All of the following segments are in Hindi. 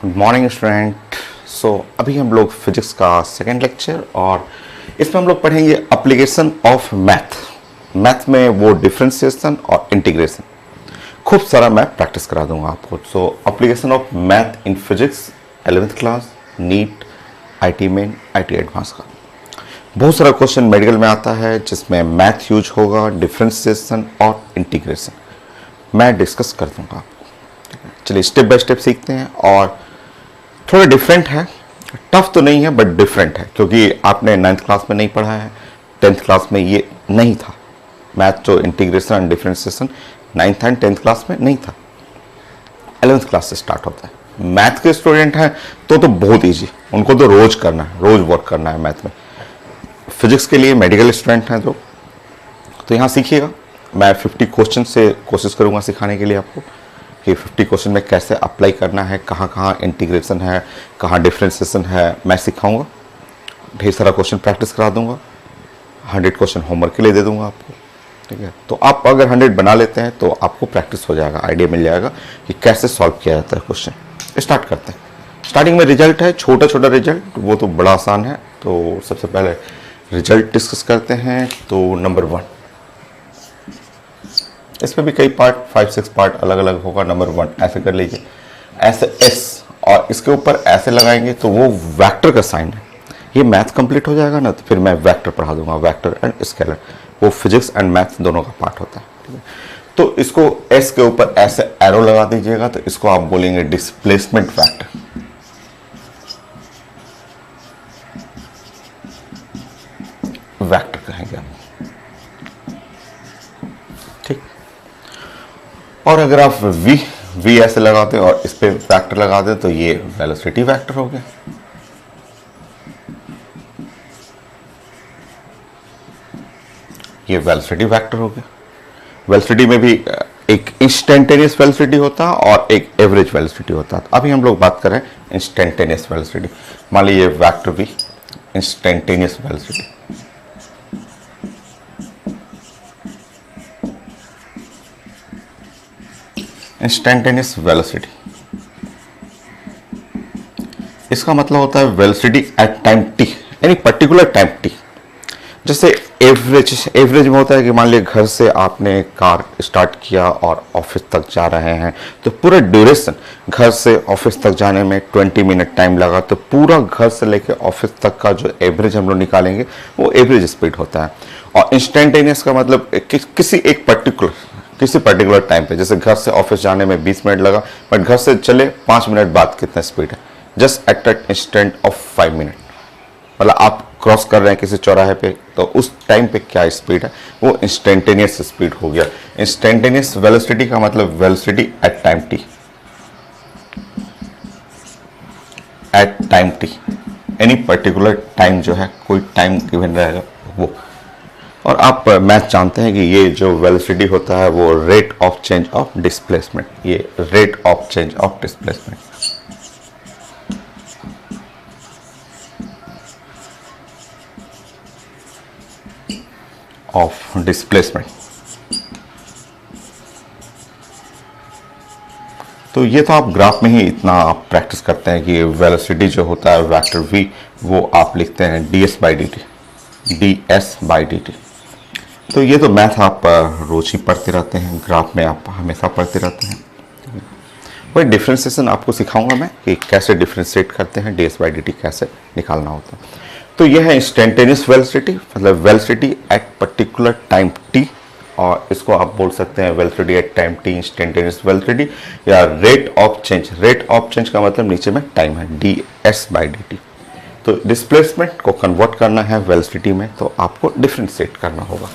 Good morning student. अभी हम लोग फिजिक्स का सेकेंड लेक्चर और इसमें हम लोग पढ़ेंगे एप्लीकेशन ऑफ मैथ में वो डिफरेंशिएशन और इंटीग्रेशन। खूब सारा मैं प्रैक्टिस करा दूंगा आपको। Application of math in physics 11th class, NEET, IT main, IT advance का बहुत सारा क्वेश्चन मेडिकल में आता है जिसमें मैथ यूज होगा, डिफरेंशिएशन और इंटीग्रेशन मैं डिस्कस कर दूंगा आपको। चलिए स्टेप बाय स्टेप सीखते हैं। और थोड़ा डिफरेंट है, टफ तो नहीं है बट डिफरेंट है, क्योंकि आपने 9th क्लास में नहीं पढ़ा है, 10th क्लास में ये नहीं था। मैथ जो integration and differentiation 9th and 10th class में नहीं था, 11th क्लास से स्टार्ट होता है। मैथ के स्टूडेंट हैं तो बहुत ईजी, उनको तो रोज करना है, रोज वर्क करना है मैथ में। फिजिक्स के लिए मेडिकल स्टूडेंट हैं तो यहाँ सीखिएगा। मैं 50 क्वेश्चन से कोशिश करूँगा सिखाने के लिए आपको कि 50 क्वेश्चन में कैसे अप्लाई करना है, कहाँ कहाँ इंटीग्रेशन है, कहाँ डिफरेंशिएशन है, मैं सिखाऊंगा। ढेर सारा क्वेश्चन प्रैक्टिस करा दूंगा, 100 क्वेश्चन होमवर्क के लिए दे दूंगा आपको। ठीक है, तो आप अगर 100 बना लेते हैं तो आपको प्रैक्टिस हो जाएगा, आइडिया मिल जाएगा कि कैसे सॉल्व किया जाता है क्वेश्चन। स्टार्ट करते हैं। स्टार्टिंग में रिजल्ट है, छोटा छोटा रिजल्ट, वो तो बड़ा आसान है। तो सबसे पहले रिजल्ट डिस्कस करते हैं। तो नंबर 1, इसमें भी कई पार्ट, 5-6 पार्ट अलग अलग होगा। नंबर 1 ऐसे कर लीजिए, ऐसे एस और इसके ऊपर ऐसे लगाएंगे तो वो वेक्टर का साइन है। ये मैथ कंप्लीट हो जाएगा ना, तो फिर मैं वेक्टर पढ़ा दूंगा, वेक्टर एंड स्केलर। वो फिजिक्स एंड मैथ दोनों का पार्ट होता है। ठीक है, तो इसको एस के ऊपर ऐसे एरो लगा दीजिएगा, तो इसको आप बोलेंगे डिस्प्लेसमेंट वेक्टर। वेक्टर कहेंगे आप। ठीक, और अगर आप v ऐसे लगाते हैं और इस पे वेक्टर लगा दें तो ये वेलोसिटी वेक्टर हो गया। ये वेलोसिटी वेक्टर हो गया। वेलोसिटी में भी एक इंस्टेंटेनियस वेलोसिटी होता है और एक एवरेज वेलोसिटी होता है। अभी हम लोग बात कर रहे हैं इंस्टेंटेनियस वेलोसिटी। मान लीजिए vector v, instantaneous velocity. Instantaneous velocity, इसका मतलब होता है वेलोसिटी एट टाइम t, यानी पर्टिकुलर टाइम t। जैसे एवरेज में होता है कि मान लीजिए घर से आपने कार स्टार्ट किया और ऑफिस तक जा रहे हैं, तो पूरा ड्यूरेशन घर से ऑफिस तक जाने में 20 मिनट टाइम लगा, तो पूरा घर से लेकर ऑफिस तक का जो एवरेज हम लोग निकालेंगे वो एवरेज स्पीड होता है। और इंस्टेंटेनियस का मतलब किसी पर्टिकुलर टाइम पे, जैसे घर से ऑफिस जाने में 20 मिनट लगा, बट घर से चले 5 मिनट बाद कितना स्पीड है, just at an instant of 5 minute. मतलब आप क्रॉस कर रहे हैं किसी चौराहे पे, तो उस टाइम पे क्या स्पीड है, वो इंस्टेंटेनियस स्पीड हो गया। इंस्टेंटेनियस वेलोसिटी का मतलब velocity at time t, at time t, any particular time जो है, कोई टाइम गिवन रहेगा वो। और आप मैथ जानते हैं कि ये जो वेलोसिटी होता है वो rate of change of displacement, ये rate of change of displacement. Of displacement. तो ये तो आप ग्राफ में ही इतना आप प्रैक्टिस करते हैं कि वेलोसिटी जो होता है वेक्टर v, वो आप लिखते हैं ds/dt। तो ये तो मैथ आप रोज ही पढ़ते रहते हैं, ग्राफ में आप हमेशा पढ़ते रहते हैं। वही डिफरेंशिएशन आपको सिखाऊंगा मैं कि कैसे डिफरेंशिएट करते हैं, ds/dt कैसे निकालना होता है। तो यह है इंस्टेंटेनियस वेलोसिटी, मतलब velocity at particular time t, और इसको आप बोल सकते हैं velocity at time t, instantaneous velocity, या rate of change. Rate of change का मतलब नीचे में टाइम है, ds/dt। तो डिस्प्लेसमेंट को कन्वर्ट करना है वेलोसिटी में, तो आपको डिफरेंशिएट करना होगा।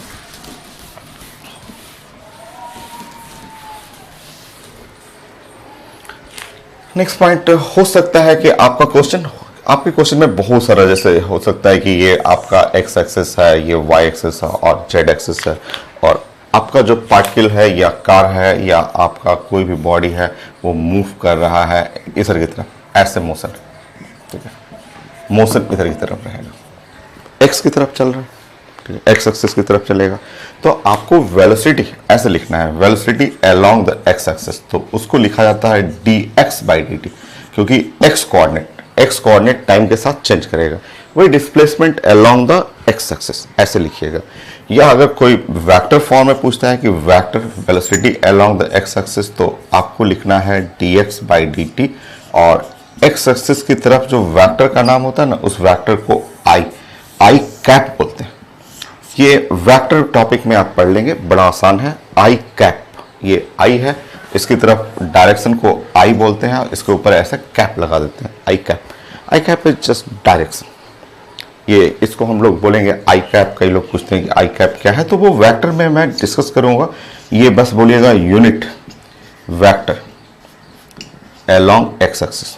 नेक्स्ट पॉइंट हो सकता है कि आपके क्वेश्चन में बहुत सारा, जैसे हो सकता है कि ये आपका एक्स एक्सिस है, ये वाई एक्सिस है और जेड एक्सिस है, और आपका जो पार्टिकल है या कार है या आपका कोई भी बॉडी है वो मूव कर रहा है इधर की तरफ, ऐसे मोशन। ठीक है, मोशन इधर की तरफ रहेगा, एक्स की तरफ चल रहा है, एक्स एक्सिस की तरफ चलेगा। तो आपको वेलोसिटी ऐसे लिखना है, velocity along the x axis, तो उसको लिखा जाता है dx/dt, क्योंकि एक्स कोऑर्डिनेट टाइम के साथ चेंज करेगा। वही displacement along the x axis ऐसे लिखिएगा। या अगर कोई वेक्टर फॉर्म में पूछता है कि vector velocity along the x axis, तो आपको लिखना है dx बाई dt, और एक्स एक्सिस की तरफ जो वेक्टर का नाम होता है ना, उस वेक्टर को आई कैप बोलते हैं। ये वेक्टर टॉपिक में आप पढ़ लेंगे, बड़ा आसान है। आई कैप, ये आई है, इसकी तरफ डायरेक्शन को आई बोलते हैं, और इसके ऊपर ऐसा कैप लगा देते हैं, i cap. I cap is just direction. ये इसको हम लोग बोलेंगे आई कैप। कई लोग पूछते हैं कि आई कैप क्या है, तो वो वेक्टर में मैं डिस्कस करूंगा। ये बस बोलिएगा unit vector along x axis.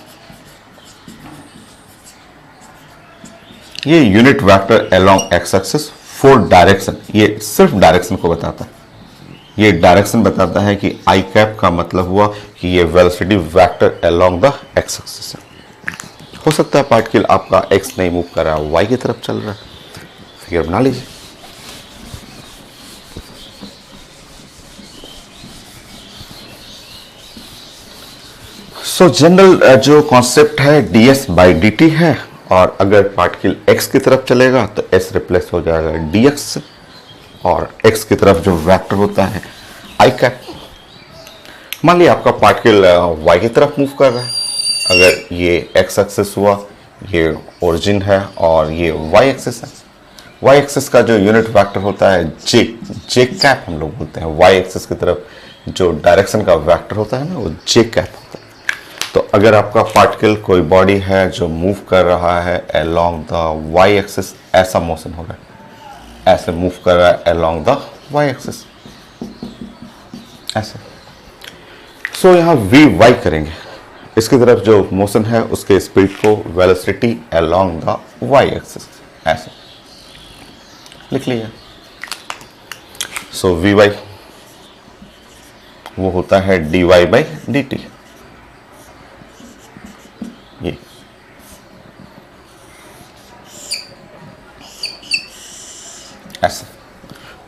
ये unit vector along x axis for direction, ये सिर्फ डायरेक्शन को बताता है। ये डायरेक्शन बताता है कि आई कैप का मतलब हुआ कि ये velocity vector along the x axis है। हो सकता है पार्टिकल आपका एक्स नहीं मूव कर रहा है, वाई की तरफ चल रहा है, फिगर बना लीजिए। सो जनरल जो कॉन्सेप्ट है ds बाई dt है, और अगर पार्टिकल x की तरफ चलेगा तो s रिप्लेस हो जाएगा dx से, और x की तरफ जो वेक्टर होता है आई कैप। मान लिया आपका पार्टिकल y की तरफ मूव कर रहा है। अगर ये x एक्सिस हुआ, ये ओरिजिन है, और ये y एक्सिस है। y एक्सिस का जो यूनिट वेक्टर होता है जे कैप हम लोग बोलते हैं। y एक्सिस की तरफ जो डायरेक्शन का वेक्टर होता है ना, वो जे कैप होता है। तो अगर आपका पार्टिकल कोई बॉडी है जो मूव कर रहा है अलोंग द y एक्सिस, ऐसा मोशन हो रहा है, ऐसे मूव कर रहा है अलोंग द y एक्सिस ऐसे। सो यहाँ vy करेंगे, इसकी तरफ जो मोशन है उसके स्पीड को velocity along the y axis ऐसे लिख लिया। सो vy वो होता है dy बाई dt, ये ऐसे।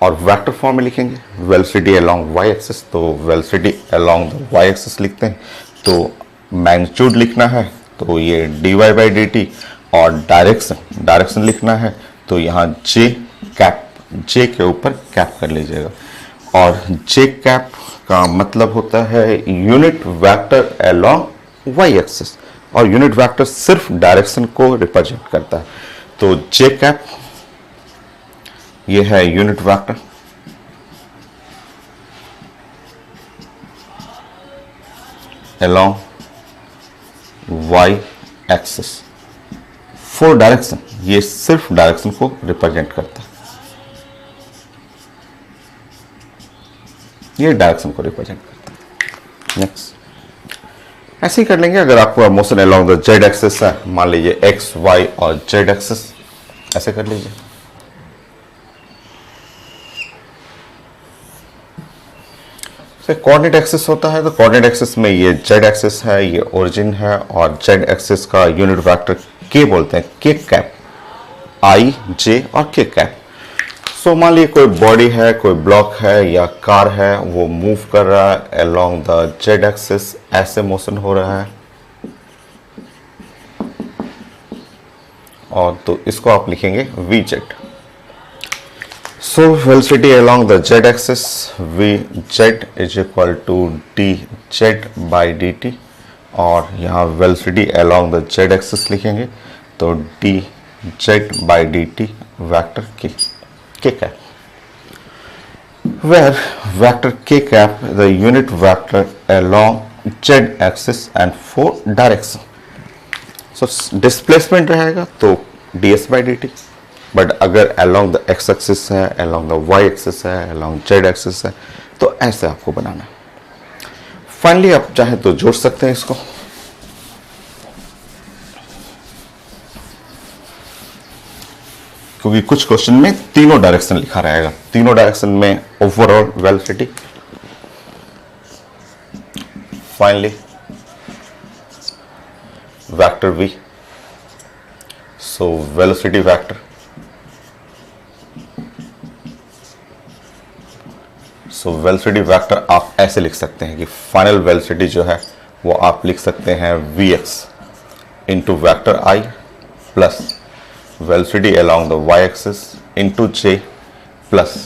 और वेक्टर फॉर्म में लिखेंगे वेलोसिटी अलोंग y एक्सिस, तो velocity along the y axis लिखते हैं। तो मैग्नीट्यूड लिखना है तो ये dy बाई dt, और डायरेक्शन लिखना है तो यहाँ j कैप, j के ऊपर कैप कर लीजिएगा। और j कैप का मतलब होता है unit vector along y axis, और यूनिट वेक्टर सिर्फ डायरेक्शन को रिप्रेजेंट करता है। तो j कैप ये है unit vector along y axis for direction, ये सिर्फ डायरेक्शन को रिप्रेजेंट करता है, ये डायरेक्शन को रिप्रेजेंट करता है। नेक्स्ट ऐसे ही कर लेंगे। अगर आपको motion along the z axis है, मान लीजिए x y और z एक्सिस, ऐसे कर लीजिए। कोऑर्डिनेट एक्सिस होता है, तो कोऑर्डिनेट एक्सिस में ये z एक्सिस है, ये ओरिजिन है, और z एक्सिस का यूनिट वेक्टर k बोलते हैं, k कैप, i j और k कैप। सो मान लीजिए कोई बॉडी है, कोई ब्लॉक है या कार है, वो मूव कर रहा है अलोंग द z एक्सिस, ऐसे मोशन हो रहा है, और तो इसको आप लिखेंगे vz। So velocity along the z axis Vz is equal to dz by dt, और यहाँ velocity along the z axis लिखेंगे तो dz by dt vector k cap, where vector k cap the unit vector along z axis and for direction. So displacement रहेगा तो ds by dt, बट अगर अलोंग द एक्स एक्सिस है, अलोंग द वाई एक्सिस है, अलोंग जेड एक्सिस है, तो ऐसे आपको बनाना है। फाइनली आप चाहे तो जोड़ सकते हैं इसको। क्योंकि कुछ क्वेश्चन में तीनों डायरेक्शन लिखा रहेगा, तीनों डायरेक्शन में overall velocity. Finally vector v, so velocity vector, so velocity vector आप ऐसे लिख सकते हैं कि फाइनल वेलोसिटी जो है वो आप लिख सकते हैं Vx into vector I plus velocity along the y axis into J plus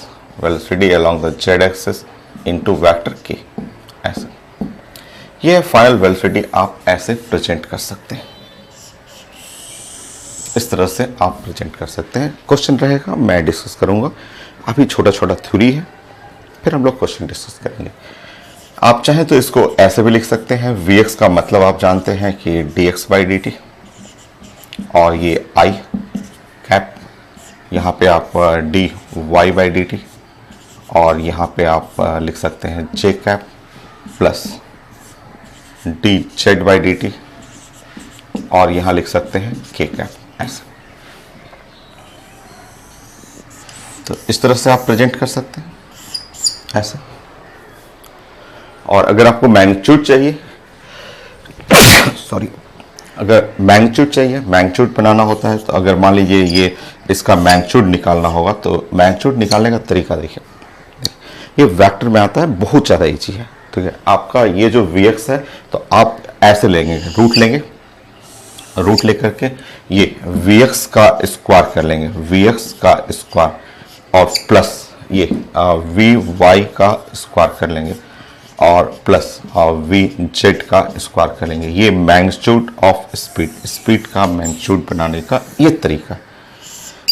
velocity along the z axis into vector K। ऐसे ये फाइनल वेलोसिटी आप ऐसे प्रेजेंट कर सकते हैं, इस तरह से आप प्रेजेंट कर सकते हैं। क्वेश्चन रहेगा, मैं डिस्कस करूंगा। अभी छोटा छोटा थ्योरी है, फिर हम लोग क्वेश्चन डिस्कस करेंगे। आप चाहें तो इसको ऐसे भी लिख सकते हैं, Vx का मतलब आप जानते हैं कि dx बाई dt, और ये I कैप, यहाँ पे आप dy बाई dt, और यहाँ पे आप लिख सकते हैं j cap plus dz by dt, और यहाँ लिख सकते हैं k कैप। ऐसे तो इस तरह से आप प्रेजेंट कर सकते हैं ऐसे। और अगर आपको मैग्नीट्यूड चाहिए सॉरी, अगर मैग्नीट्यूड चाहिए, मैग्नीट्यूड बनाना होता है, तो अगर मान लीजिए ये इसका मैग्नीट्यूड निकालना होगा, तो मैग्नीट्यूड निकालने का तरीका देखिए, ये वेक्टर में आता है, बहुत ज़्यादा ईजी है। ठीक है, आपका ये जो Vx है तो आप ऐसे लेंगे, रूट लेंगे, रूट लेकर के ये Vx का स्क्वायर कर लेंगे, Vx का स्क्वायर, और प्लस ये Vy का स्क्वायर कर लेंगे, और प्लस Vz का स्क्वायर कर लेंगे। ये मैग्नीट्यूड ऑफ स्पीड, स्पीड का मैग्नीट्यूड बनाने का ये तरीका।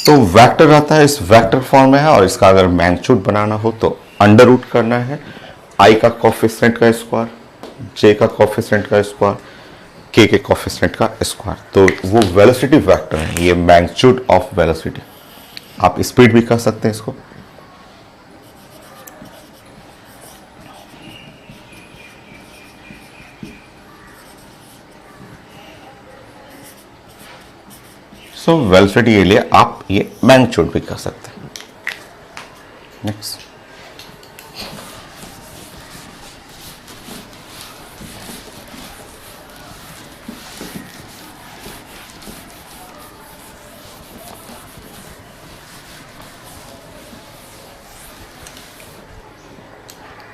तो वेक्टर आता है, इस वेक्टर फॉर्म में है, और इसका अगर मैग्नीट्यूड बनाना हो तो अंडर रूट करना है, I का कोफिशिएंट का स्क्वायर, J का कोफिशिएंट का स्क्वायर, K के कोफिशिएंट का स्क्वायर। तो वो वेलोसिटी वेक्टर है, ये मैग्नीट्यूड ऑफ वेलोसिटी। आप स्पीड भी कह सकते हैं इसको। सो वेलोसिटी के लिए आप ये मैग्नीट्यूड भी कह सकते हैं। नेक्स्ट,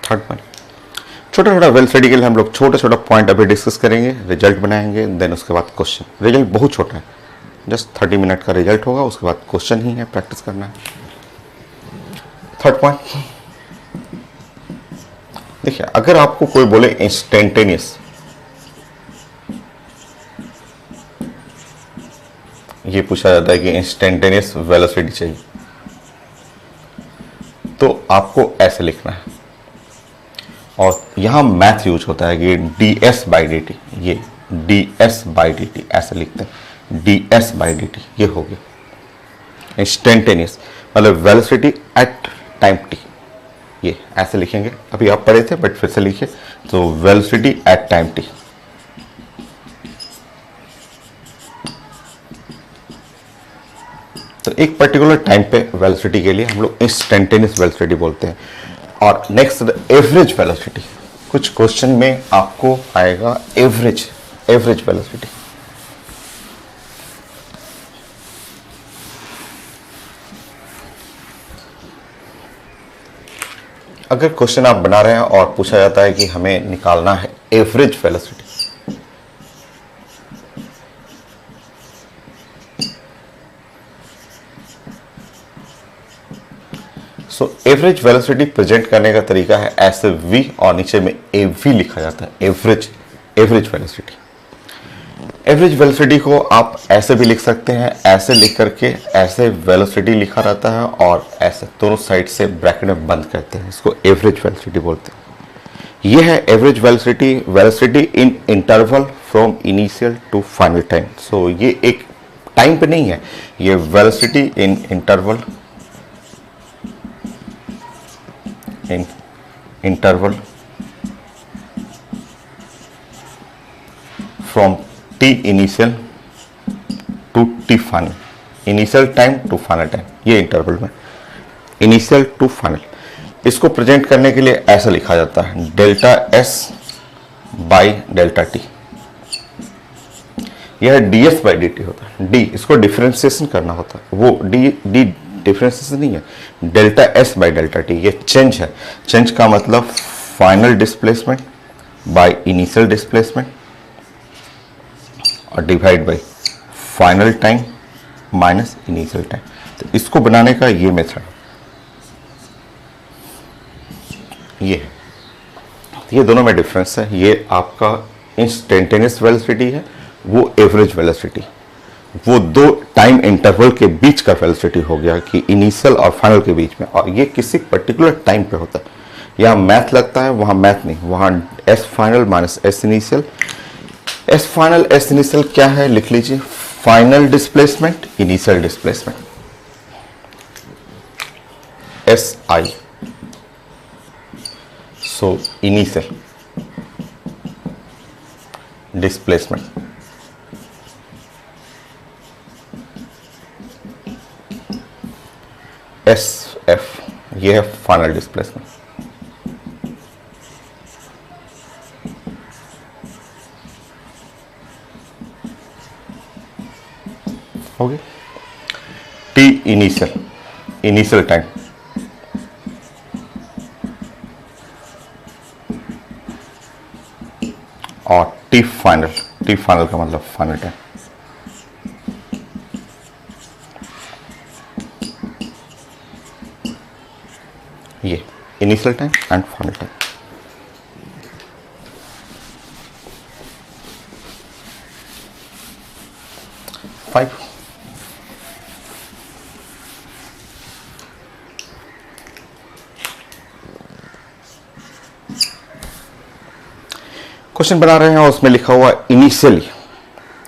थर्ड पॉइंट, छोटा छोटा वेलोसिटी के लिए हम लोग छोटा छोटा पॉइंट अभी डिस्कस करेंगे, रिजल्ट बनाएंगे, देन उसके बाद क्वेश्चन। रिजल्ट बहुत छोटा है, जस्ट 30 मिनट का रिजल्ट होगा, उसके बाद क्वेश्चन ही है, प्रैक्टिस करना है। थर्ड पॉइंट देखिए, अगर आपको कोई बोले इंस्टेंटेनियस, ये पूछा जाता है कि इंस्टेंटेनियस वेलोसिटी चाहिए, तो आपको ऐसे लिखना है, और यहां मैथ यूज होता है कि ds बाई डी टी, ये ds बाई डी टी ऐसे लिखते हैं, ds बाई डी टी, ये हो गया इंस्टेंटेनियस, मतलब वेलोसिटी एट टाइम t, ये ऐसे लिखेंगे। अभी आप पढ़े थे बट फिर से लिखिए, तो वेलोसिटी एट टाइम t। तो एक पर्टिकुलर टाइम पे वेलोसिटी के लिए हम लोग इंस्टेंटेनियस वेलोसिटी बोलते हैं। और नेक्स्ट एवरेज वेलोसिटी, कुछ क्वेश्चन में आपको आएगा एवरेज वेलोसिटी। अगर क्वेश्चन आप बना रहे हैं और पूछा जाता है कि हमें निकालना है average velocity, so average velocity present करने का तरीका है ऐसे v, और नीचे में AV लिखा जाता है, एवरेज वेलोसिटी। एवरेज वेलोसिटी को आप ऐसे भी लिख सकते हैं, ऐसे लिख करके ऐसे वेलोसिटी लिखा रहता है, और ऐसे दोनों साइड से ब्रैकेट में बंद करते हैं, इसको एवरेज वेलोसिटी बोलते हैं। यह है average velocity in interval from initial to final time. So ये एक टाइम पे नहीं है, ये velocity in interval from t initial to t final, initial time to final time, ये इंटरवल में इनिशियल टू फाइनल। इसको प्रेजेंट करने के लिए ऐसा लिखा जाता है delta s by delta t। यह ds बाई dt होता है, d इसको डिफरेंशिएशन करना होता है, वो d डिफरेंशिएशन नहीं है, delta s by delta t ये चेंज है। चेंज का मतलब final displacement by initial displacement और divide by final time minus initial time. तो इसको बनाने का ये मेथड ये है। ये दोनों में डिफरेंस है। ये आपका इंस्टेंटेनियस वेलोसिटी है, वो एवरेज वेलोसिटी, वो दो टाइम इंटरवल के बीच का वेलोसिटी हो गया कि इनिशियल और फाइनल के बीच में, और ये किसी पर्टिकुलर टाइम पे होता है। यहाँ मैथ लगता है, वहाँ मैथ नहीं, वहाँ S final minus S initial. S final S initial क्या है लिख लीजिए, final displacement initial displacement, S I. So initial displacement S F, ये है फाइनल डिस्प्लेसमेंट। हो गया। टी इनिशियल, इनिशियल टाइम, और टी फाइनल, टी फाइनल का मतलब फाइनल टाइम। ये initial time and final time. Five, question बना रहे हैं और उसमें लिखा हुआ इनिशियली,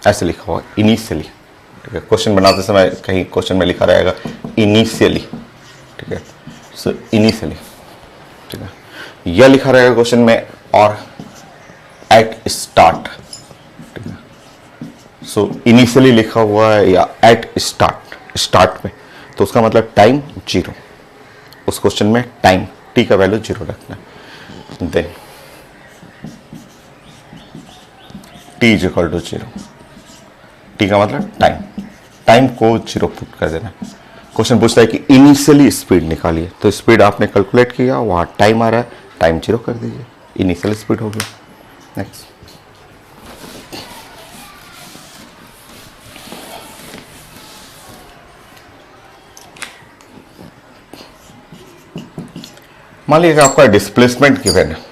ऐसे लिखा हुआ इनिशियली, ठीक है। क्वेश्चन बनाते समय कहीं क्वेश्चन में लिखा रहेगा इनिशियली, ठीक है। सो इनिशियली, ठीक है, यह लिखा रहेगा क्वेश्चन में, और एट स्टार्ट, ठीक है। सो इनिशियली लिखा हुआ है या एट स्टार्ट, स्टार्ट में, तो उसका मतलब टाइम 0। उस क्वेश्चन में टाइम टी का वैल्यू 0 रखना है। Then t is equal to 0, T का मतलब टाइम, टाइम को 0 पुट कर देना। क्वेश्चन पूछता है कि इनिशियली स्पीड निकालिए, तो स्पीड आपने कैलकुलेट किया, वहां टाइम आ रहा है, टाइम 0 कर दीजिए, इनिशियल स्पीड हो गया। नेक्स्ट, मान लीजिए आपका डिस्प्लेसमेंट गिवन है,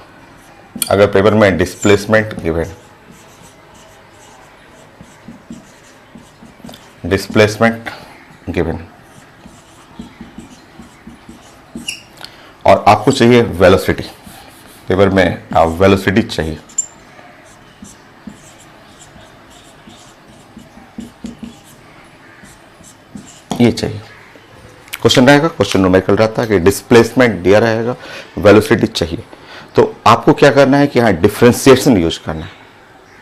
अगर पेपर में डिस्प्लेसमेंट गिवन है, डिस्प्लेसमेंट गिवन, और आपको चाहिए वेलोसिटी, पेपर में वेलोसिटी चाहिए, ये चाहिए। क्वेश्चन रहेगा, क्वेश्चन न्यूमेरिकल रहता है कि डिस्प्लेसमेंट दिया रहेगा, वेलोसिटी चाहिए, तो आपको क्या करना है कि यहाँ डिफरेंशिएशन यूज करना है।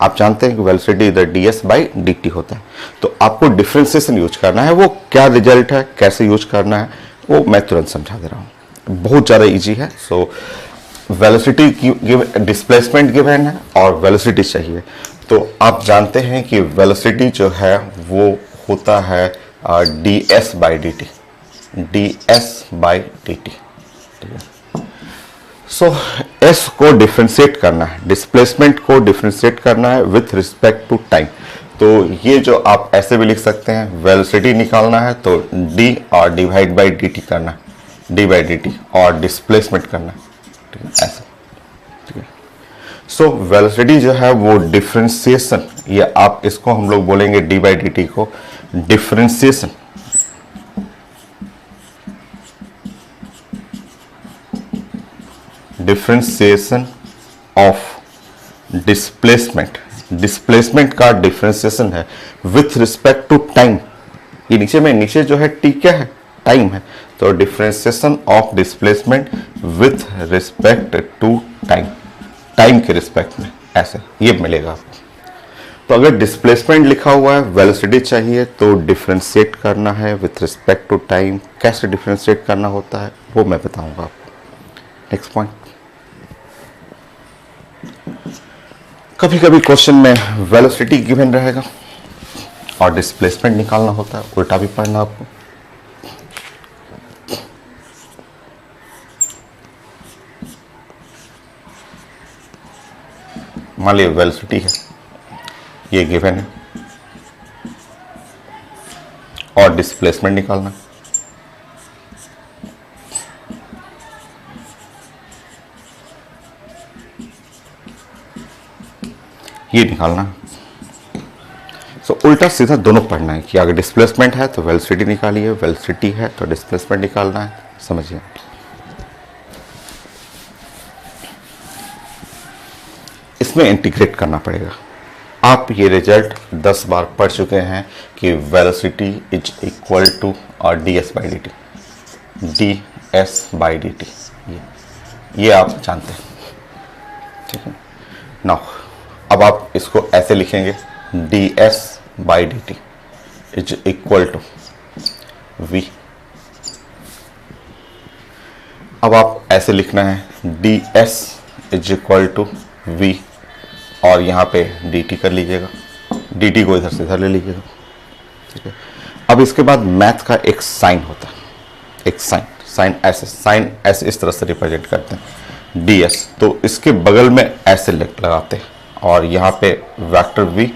आप जानते हैं कि वेलोसिटी इधर ds बाई dt होता है, तो आपको डिफरेंशिएशन यूज करना है। वो क्या रिजल्ट है, कैसे यूज करना है, वो मैं तुरंत समझा दे रहा हूँ, बहुत ज़्यादा इजी है। सो वेलोसिटी डिस्प्लेसमेंट गिवन है और वेलोसिटी चाहिए, तो आप जानते हैं कि वेलोसिटी जो है वो होता है ds by dt, ds by dt, ठीक है। सो एस को डिफ्रेंशिएट करना है, डिस्प्लेसमेंट को डिफ्रेंशिएट करना है विथ रिस्पेक्ट टू टाइम। तो ये जो आप ऐसे भी लिख सकते हैं, वेलोसिटी निकालना है तो डी और डिवाइड बाई डी टी करना है, डी बाई डी टी, और डिस्प्लेसमेंट करना है, ठीक है, ऐसे, ठीक है। सो वेलोसिटी जो है वो डिफ्रेंशिएशन, ये आप इसको हम लोग बोलेंगे डी बाई डी टी को differentiation, differentiation of displacement, displacement का डिफरेंशिएशन है विथ रिस्पेक्ट टू टाइम। ये नीचे जो है टी क्या है, टाइम है, तो differentiation of displacement with respect to time, time के रिस्पेक्ट में, ऐसे ये मिलेगा आपको। तो अगर डिस्प्लेसमेंट लिखा हुआ है, वेलोसिटी चाहिए, तो डिफरेंशिएट करना है विथ रिस्पेक्ट टू टाइम। कैसे डिफरेंशिएट करना होता है वो मैं बताऊंगा आपको। नेक्स्ट पॉइंट, कभी कभी क्वेश्चन में वेलोसिटी गिवन रहेगा और डिस्प्लेसमेंट निकालना होता है, उल्टा भी पढ़ना आपको। मान लीजिए वेलोसिटी है, ये गिवन है, और डिस्प्लेसमेंट निकालना। ये निकालना। सो उल्टा सीधा दोनों पढ़ना है कि अगर डिस्प्लेसमेंट है तो वेलोसिटी निकालिए, वेलोसिटी है तो डिस्प्लेसमेंट निकालना है। समझिए, इसमें इंटीग्रेट करना पड़ेगा। आप ये रिजल्ट 10 बार पढ़ चुके हैं कि वेलोसिटी इज इक्वल टू और D S by D T, D S by D T, ये आप जानते हैं, ठीक है। नाउ अब आप इसको ऐसे लिखेंगे, D S by D T is equal to V. अब आप ऐसे लिखना है, D S is equal to V, और यहाँ पे डी टी कर लीजिएगा, डी टी को इधर से इधर ले लीजिएगा, ठीक है। अब इसके बाद मैथ का एक साइन होता है, एक साइन ऐसे इस तरह से रिप्रेजेंट करते हैं डी एस, तो इसके बगल में ऐसे लगाते हैं, और यहाँ पे वेक्टर वी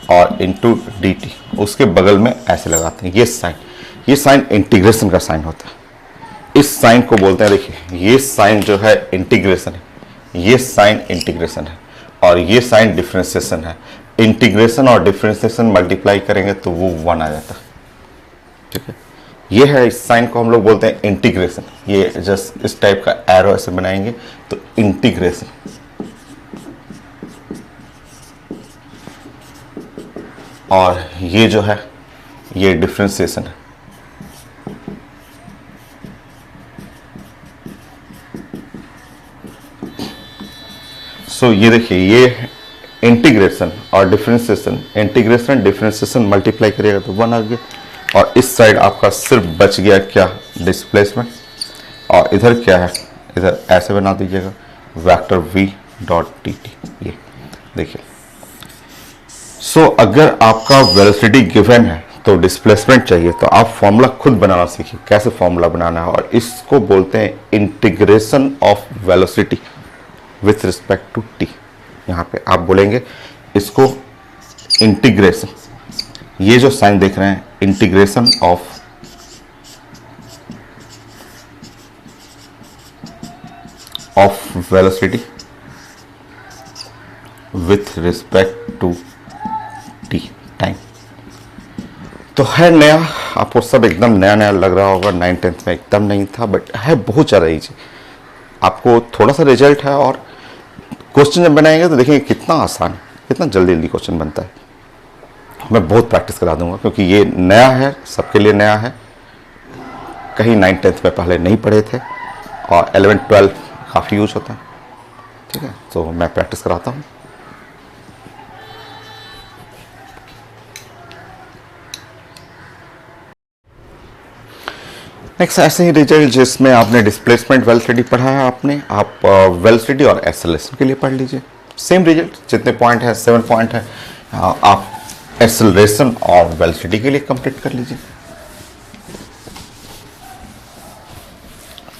और इंटू डी टी उसके बगल में ऐसे लगाते हैं। ये साइन इंटीग्रेशन का साइन होता है। इस साइन को बोलते हैं, देखिए ये साइन जो है इंटीग्रेशन है, ये साइन इंटीग्रेशन है, और ये साइन डिफरेंशिएशन है। इंटीग्रेशन और डिफरेंशिएशन मल्टीप्लाई करेंगे तो वो 1 आ जाता है, ठीक है। ये है, इस साइन को हम लोग बोलते हैं इंटीग्रेशन। ये जस्ट इस टाइप का एरो ऐसे बनाएंगे तो इंटीग्रेशन, और ये जो है ये डिफरेंशिएशन है। सो ये देखिए, ये इंटीग्रेशन और डिफरेंशिएशन, इंटीग्रेशन डिफरेंशिएशन मल्टीप्लाई करिएगा तो 1 आ गया, और इस साइड आपका सिर्फ बच गया क्या, डिस्प्लेसमेंट, और इधर क्या है, इधर ऐसे बना दीजिएगा vector v dot T T, ये देखिए। सो अगर आपका वेलोसिटी गिवन है तो डिस्प्लेसमेंट चाहिए, तो आप फॉर्मूला खुद बनाना सीखिए, कैसे फॉर्मूला बनाना है, और इसको बोलते हैं integration of velocity with respect to T. यहाँ पे आप बोलेंगे इसको इंटीग्रेशन, ये जो साइन देख रहे हैं integration of velocity with respect to T time. तो है नया, आपको सब एकदम नया नया लग रहा होगा, 9th में एकदम नहीं था, बट है बहुत ज़्यादा ईजी। आपको थोड़ा सा रिजल्ट है, और क्वेश्चन जब बनाएंगे तो देखेंगे कितना आसान, कितना जल्दी जल्दी क्वेश्चन बनता है। मैं बहुत प्रैक्टिस करा दूंगा, क्योंकि ये नया है, सबके लिए नया है। कहीं 9th में पहले नहीं पढ़े थे, और 11th 12th काफ़ी यूज होता है, ठीक है। तो मैं प्रैक्टिस कराता हूँ। नेक्स्ट ऐसे ही रिजल्ट जिसमें आपने डिस्प्लेसमेंट वेलोसिटी पढ़ा है, आप वेलोसिटी और एक्सेलरेशन के लिए पढ़ लीजिए। सेम रिजल्ट, जितने पॉइंट है 7 पॉइंट है, आप एक्सेलरेशन और वेलोसिटी के लिए कंप्लीट कर लीजिए।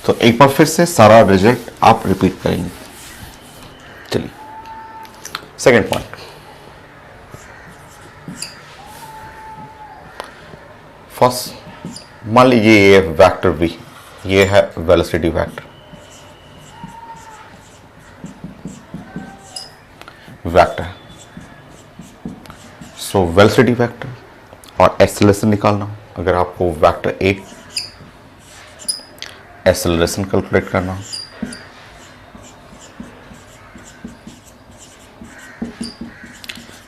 तो एक बार फिर से सारा रिजल्ट आप रिपीट करेंगे। चलिए, सेकेंड पॉइंट, फर्स्ट मान लीजिए ये वेक्टर v, ये है velocity vector, so velocity vector और एक्सेलरेशन निकालना हो। अगर आपको वेक्टर a एक्सेलरेशन कैलकुलेट करना हो,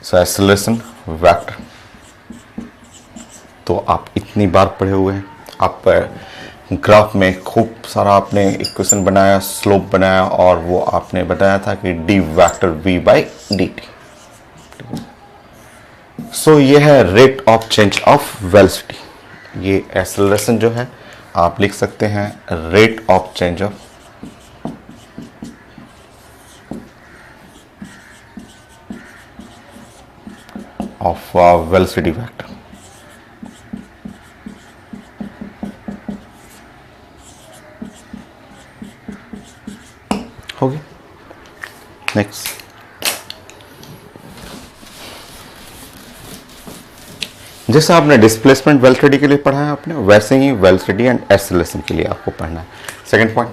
सो एक्सेलरेशन वेक्टर, तो आप इतनी बार पढ़े हुए हैं, आप ग्राफ में खूब सारा आपने इक्वेशन बनाया, स्लोप बनाया, और वो आपने बताया था कि d vector v by D t. So ये है rate of change of velocity. ये एक्सेलरेशन जो है आप लिख सकते हैं rate of change of velocity vector. हो गया। नेक्स्ट, जैसे आपने डिस्प्लेसमेंट वेलोसिटी के लिए पढ़ा है आपने, वैसे ही वेलोसिटी एंड एक्सेलरेशन के लिए आपको पढ़ना है। सेकंड पॉइंट,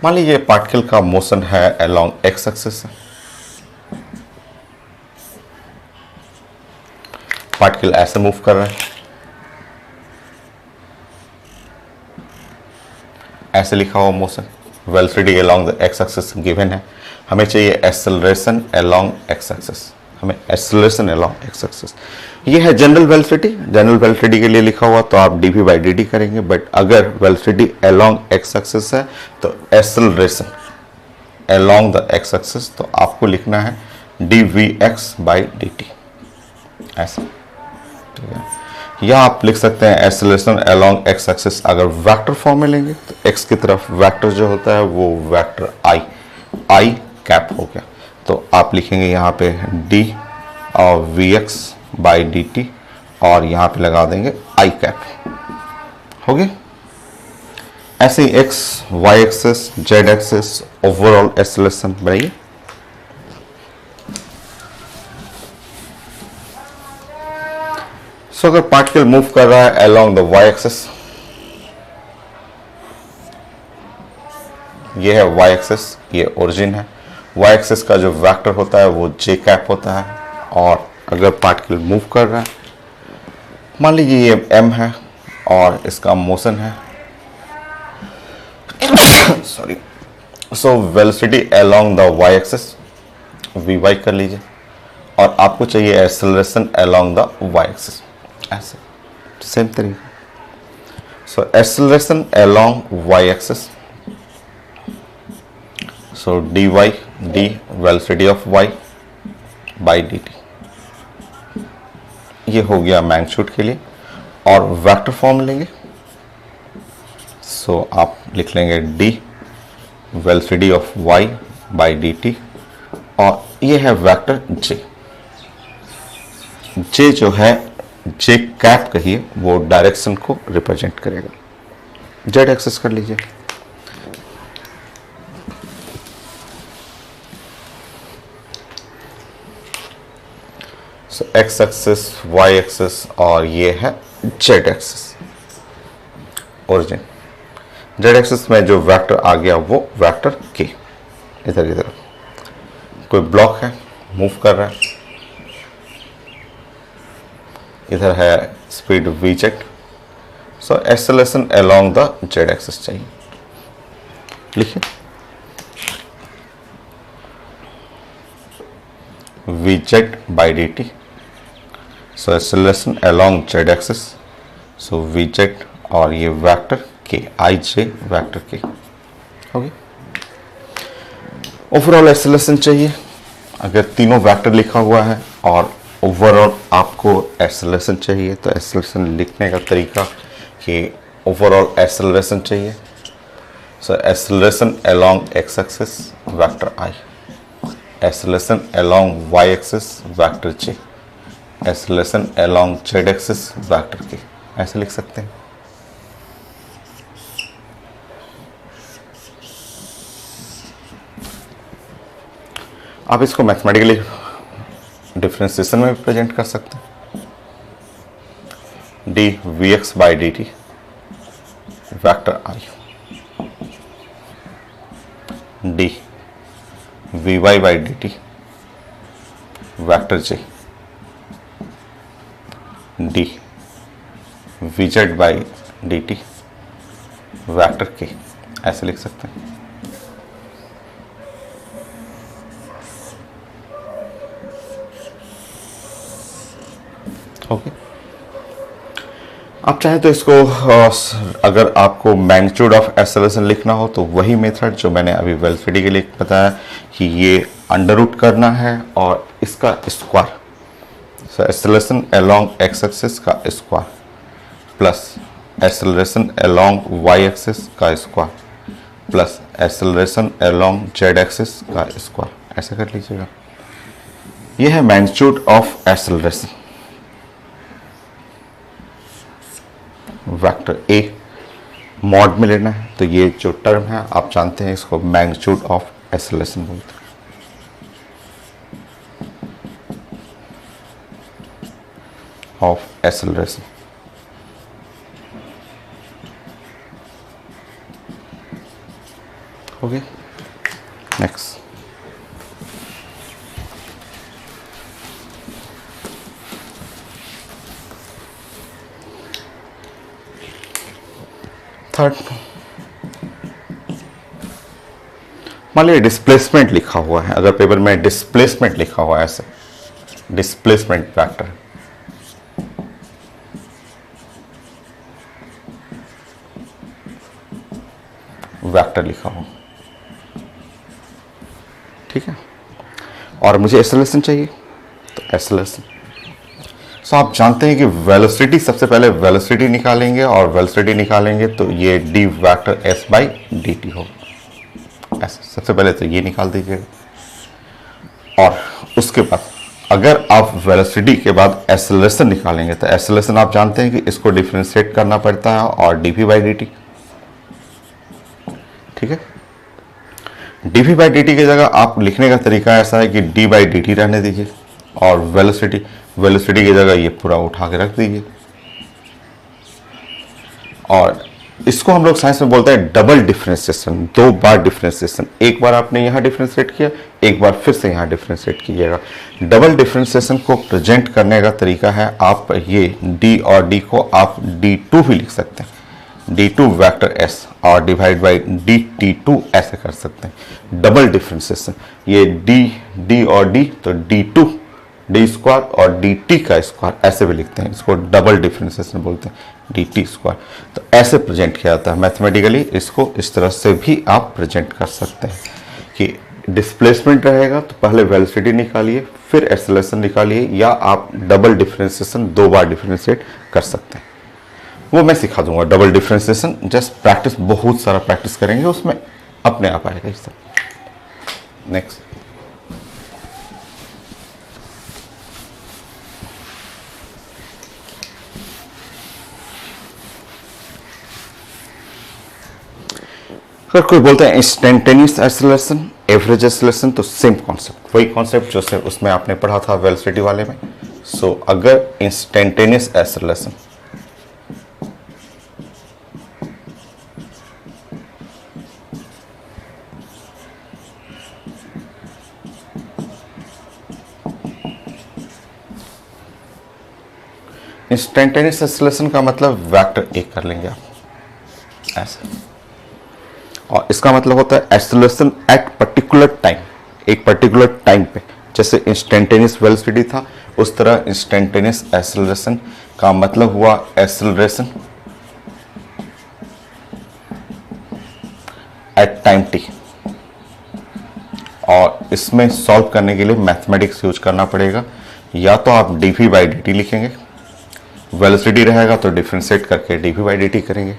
मान लीजिए पार्टिकल का मोशन है अलोंग एक्स एक्सिस, पार्टिकल ऐसे मूव कर रहा है, ऐसे लिखा हुआ motion, velocity along the x axis given है, हमें चाहिए एक्सेलरेशन अलोंग एक्स एक्सिस, हमें एक्सेलरेशन अलोंग एक्स एक्सिस। ये है जनरल वेलोसिटी, जनरल वेलोसिटी के लिए लिखा हुआ तो आप dv बाई dt करेंगे, बट अगर वेलोसिटी अलोंग एक्स एक्सिस है तो acceleration along the x axis तो आपको लिखना है dvx बाई dt, ऐसा, ठीक है। या आप लिख सकते हैं एक्सेलरेशन अलोंग एक्स एक्सिस, अगर वेक्टर फॉर्म में लेंगे तो x की तरफ वेक्टर जो होता है वो वेक्टर i कैप हो गया, तो आप लिखेंगे यहाँ पे d और vx बाई dt और यहाँ पे लगा देंगे i कैप, हो गया। ऐसे ही x, y axis, z axis, overall acceleration बनाइए। सो अगर पार्टिकल मूव कर रहा है अलोंग द y एक्सिस, ये है y एक्सिस, ये ओरिजिन है, y एक्सिस का जो वेक्टर होता है वो j कैप होता है, और अगर पार्टिकल मूव कर रहा है, मान लीजिए ये m है और इसका मोशन है sorry, so velocity along the y axis vy कर लीजिए, और आपको चाहिए acceleration along the y axis, ऐसे सेम तरीका। सो acceleration along y axis, so dy d velocity of y by dt, ये हो गया मैग्नीट्यूड के लिए, और वेक्टर फॉर्म लेंगे, सो आप लिख लेंगे d velocity of y by dt, और ये है वेक्टर j जो है j कैप कहिए, वो डायरेक्शन को रिप्रेजेंट करेगा। z एक्सिस कर लीजिए, सो x एक्सिस, y एक्सिस, और ये है z axis origin. z axis में जो वेक्टर आ गया वो वेक्टर k, इधर की तरफ कोई ब्लॉक है, मूव कर रहा है, इधर है speed vz, so acceleration along the z axis चाहिए, लिखिए vz by dt, so acceleration along z axis, so vz और ये vector k, ij vector k, okay. Overall acceleration चाहिए, अगर तीनों वेक्टर लिखा हुआ है और ओवरऑल आपको एक्सेलरेशन चाहिए तो एक्सेलरेशन लिखने का तरीका कि ओवरऑल एक्सेलरेशन चाहिए, सो acceleration along x axis vector i, acceleration along y axis vector j, acceleration along z axis vector k, ऐसे लिख सकते हैं। आप इसको मैथमेटिकली डिफरेंशिएशन में प्रेजेंट कर सकते हैं, D V X by D T vector I, D V Y by D T vector J, D V Z by D T vector K, ऐसे लिख सकते हैं। ओके, आप चाहें तो इसको अगर आपको मैग्नीट्यूड ऑफ एक्सेलरेशन लिखना हो तो वही मेथड जो मैंने अभी वेलोसिटी के लिए बताया कि ये अंडर रूट करना है और इसका square, so acceleration along x axis का square plus acceleration along y axis का square plus acceleration along z axis का स्क्वायर, ऐसा कर लीजिएगा। ये है magnitude of acceleration. Vector a mod में लेना है तो ये जो टर्म है आप जानते हैं इसको मैग्नीट्यूड ऑफ एक्सेलरेशन बोलते हैं। Of acceleration. Okay, next. Third, मान लीजिए डिस्प्लेसमेंट लिखा हुआ है, अगर पेपर में डिस्प्लेसमेंट लिखा हुआ है ऐसे, डिस्प्लेसमेंट वेक्टर, वेक्टर लिखा हो, ठीक है, और मुझे एक्सेलरेशन चाहिए, तो एक्सेलरेशन। सो आप जानते हैं कि वेलोसिटी, सबसे पहले वेलोसिटी निकालेंगे, और वेलोसिटी निकालेंगे तो ये D vector S by D T होगा, ऐसे सबसे पहले तो ये निकाल दीजिएगा। और उसके बाद अगर आप वेलोसिटी के बाद एक्सेलरेशन निकालेंगे तो एक्सेलरेशन आप जानते हैं कि इसको डिफरेंशिएट करना पड़ता है, और D P by D T, ठीक है। D P by D T की जगह आप लिखने का तरीका ऐसा है कि डी बाई डी टी रहने दीजिए, और वेलोसिटी, वेलोसिटी की जगह ये पूरा उठा के रख दीजिए। और इसको हम लोग साइंस में बोलते हैं डबल डिफरेंशिएशन, दो बार डिफरेंशिएशन। एक बार आपने यहाँ डिफरेंशिएट किया, एक बार फिर से यहाँ डिफरेंशिएट कीजिएगा। डबल डिफरेंशिएशन को प्रेजेंट करने का तरीका है, आप ये डी और डी को आप D2 भी लिख सकते हैं, D2 वेक्टर S, और डिवाइड बाई DT2 ऐसे कर सकते हैं। डबल डिफरेंशिएशन, ये D और D तो D2 डी स्क्वायर और डी टी का स्क्वायर ऐसे भी लिखते हैं, इसको डबल डिफरेंशिएशन बोलते हैं, डी टी स्क्वायर। तो ऐसे प्रेजेंट किया जाता है मैथमेटिकली, इसको इस तरह से भी आप प्रेजेंट कर सकते हैं कि डिस्प्लेसमेंट रहेगा तो पहले वेलोसिटी निकालिए, फिर एक्सेलरेशन निकालिए, या आप डबल डिफरेंशिएशन दो बार डिफरेंशिएट कर सकते हैं। वो मैं सिखा दूंगा डबल डिफरेंशिएशन, जस्ट प्रैक्टिस, बहुत सारा प्रैक्टिस करेंगे, उसमें अपने आप आएगा इस तरह। नेक्स्ट, अगर कोई बोलता है इंस्टेंटेनियस एक्सेलरेशन, एवरेज एक्सेलरेशन, तो सेम कॉन्सेप्ट, वही कॉन्सेप्ट जो से उसमें आपने पढ़ा था वेलोसिटी वाले में। सो अगर इंस्टेंटेनियस एक्सेलरेशन, इंस्टेंटेनियस एक्सेलरेशन का मतलब वेक्टर एक कर लेंगे आप ऐसे, और इसका मतलब होता है एक्सेलरेशन एट पर्टिकुलर टाइम, एक पर्टिकुलर टाइम पे। जैसे इंस्टेंटेनियस वेलोसिटी था, उस तरह इंस्टेंटेनियस एक्सेलरेशन का मतलब हुआ एक्सेलरेशन एट टाइम टी। और इसमें सॉल्व करने के लिए मैथमेटिक्स यूज करना पड़ेगा, या तो आप D P by D T लिखेंगे, वेलोसिटी रहेगा तो डिफरेंशिएट करके D P by D T करेंगे,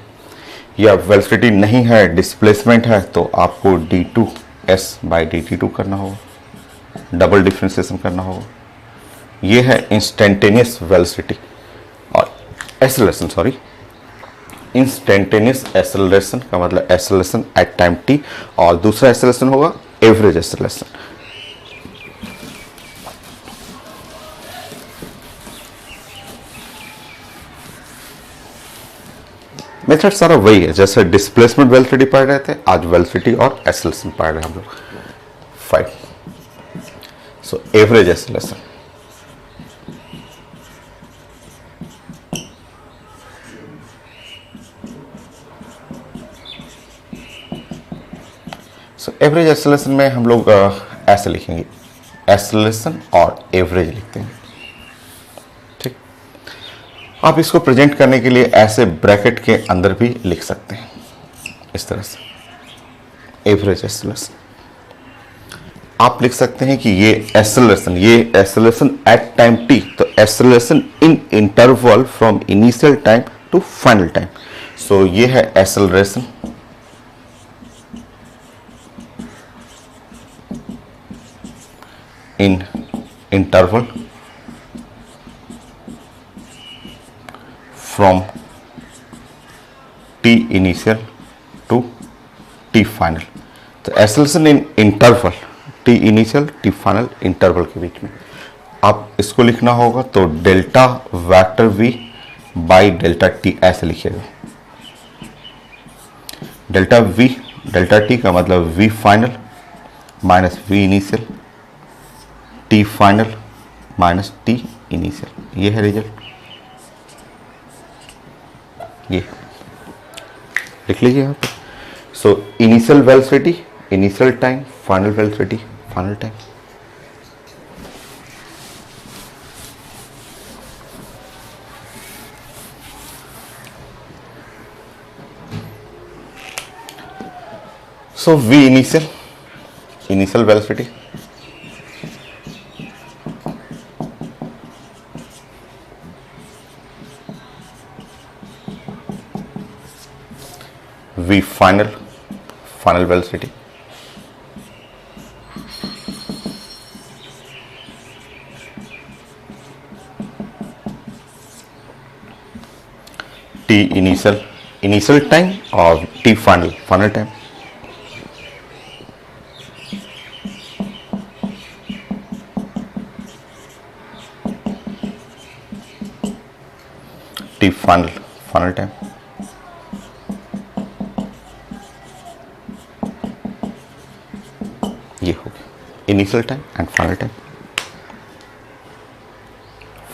या वेलोसिटी नहीं है, डिस्प्लेसमेंट है, तो आपको D2 S बाई DT2 करना होगा, डबल डिफरेंशिएशन करना होगा। ये है इंस्टेंटेनियस वेलोसिटी और एक्सेलरेशन, सॉरी, इंस्टेंटेनियस एक्सेलरेशन का मतलब एक्सेलरेशन एट टाइम t, और दूसरा एक्सेलरेशन होगा एवरेज एक्सेलरेशन। मेथड सारा वही है, जैसे डिस्प्लेसमेंट वेलोसिटी पढ़ रहे थे, आज वेलोसिटी और एक्सेलरेशन पढ़ रहे हैं हम लोग। 5, so average acceleration, so average acceleration में हम लोग ऐसे लिखेंगे, एक्सेलरेशन और एवरेज लिखते हैं, ठीक। आप इसको प्रेजेंट करने के लिए ऐसे ब्रैकेट के अंदर भी लिख सकते हैं, इस तरह से एवरेज एक्सेलरेशन। आप लिख सकते हैं कि ये एक्सेलरेशन एट टाइम t, तो acceleration in interval from initial time to final time. So ये है acceleration in interval from t initial to t final. तो acceleration in interval, t initial t final, interval के बीच में। आप इसको लिखना होगा तो delta vector v by delta t ऐसे लिखिएगा। डेल्टा टी का मतलब v final minus v initial, t final minus t initial, ये है रिजल्ट। ये लिख लीजिए यहाँ पे। So initial velocity, initial time, final velocity, final time. So v initial velocity, v final velocity, t initial time और t final time. t final time. ये हो गया initial time and final time.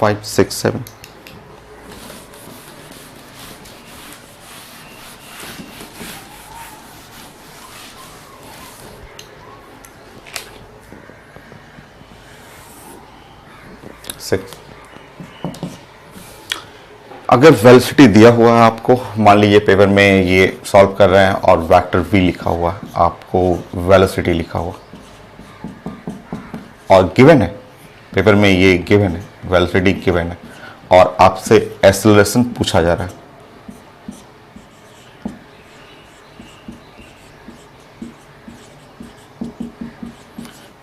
5, 6, 7। अगर वेलोसिटी दिया हुआ है आपको, मान लीजिए पेपर में ये सॉल्व कर रहे हैं और वेक्टर v लिखा हुआ है, आपको वेलोसिटी लिखा हुआ और गिवन है, पेपर में ये गिवन है, वेलोसिटी गिवन है और आपसे एक्सेलरेशन पूछा जा रहा है।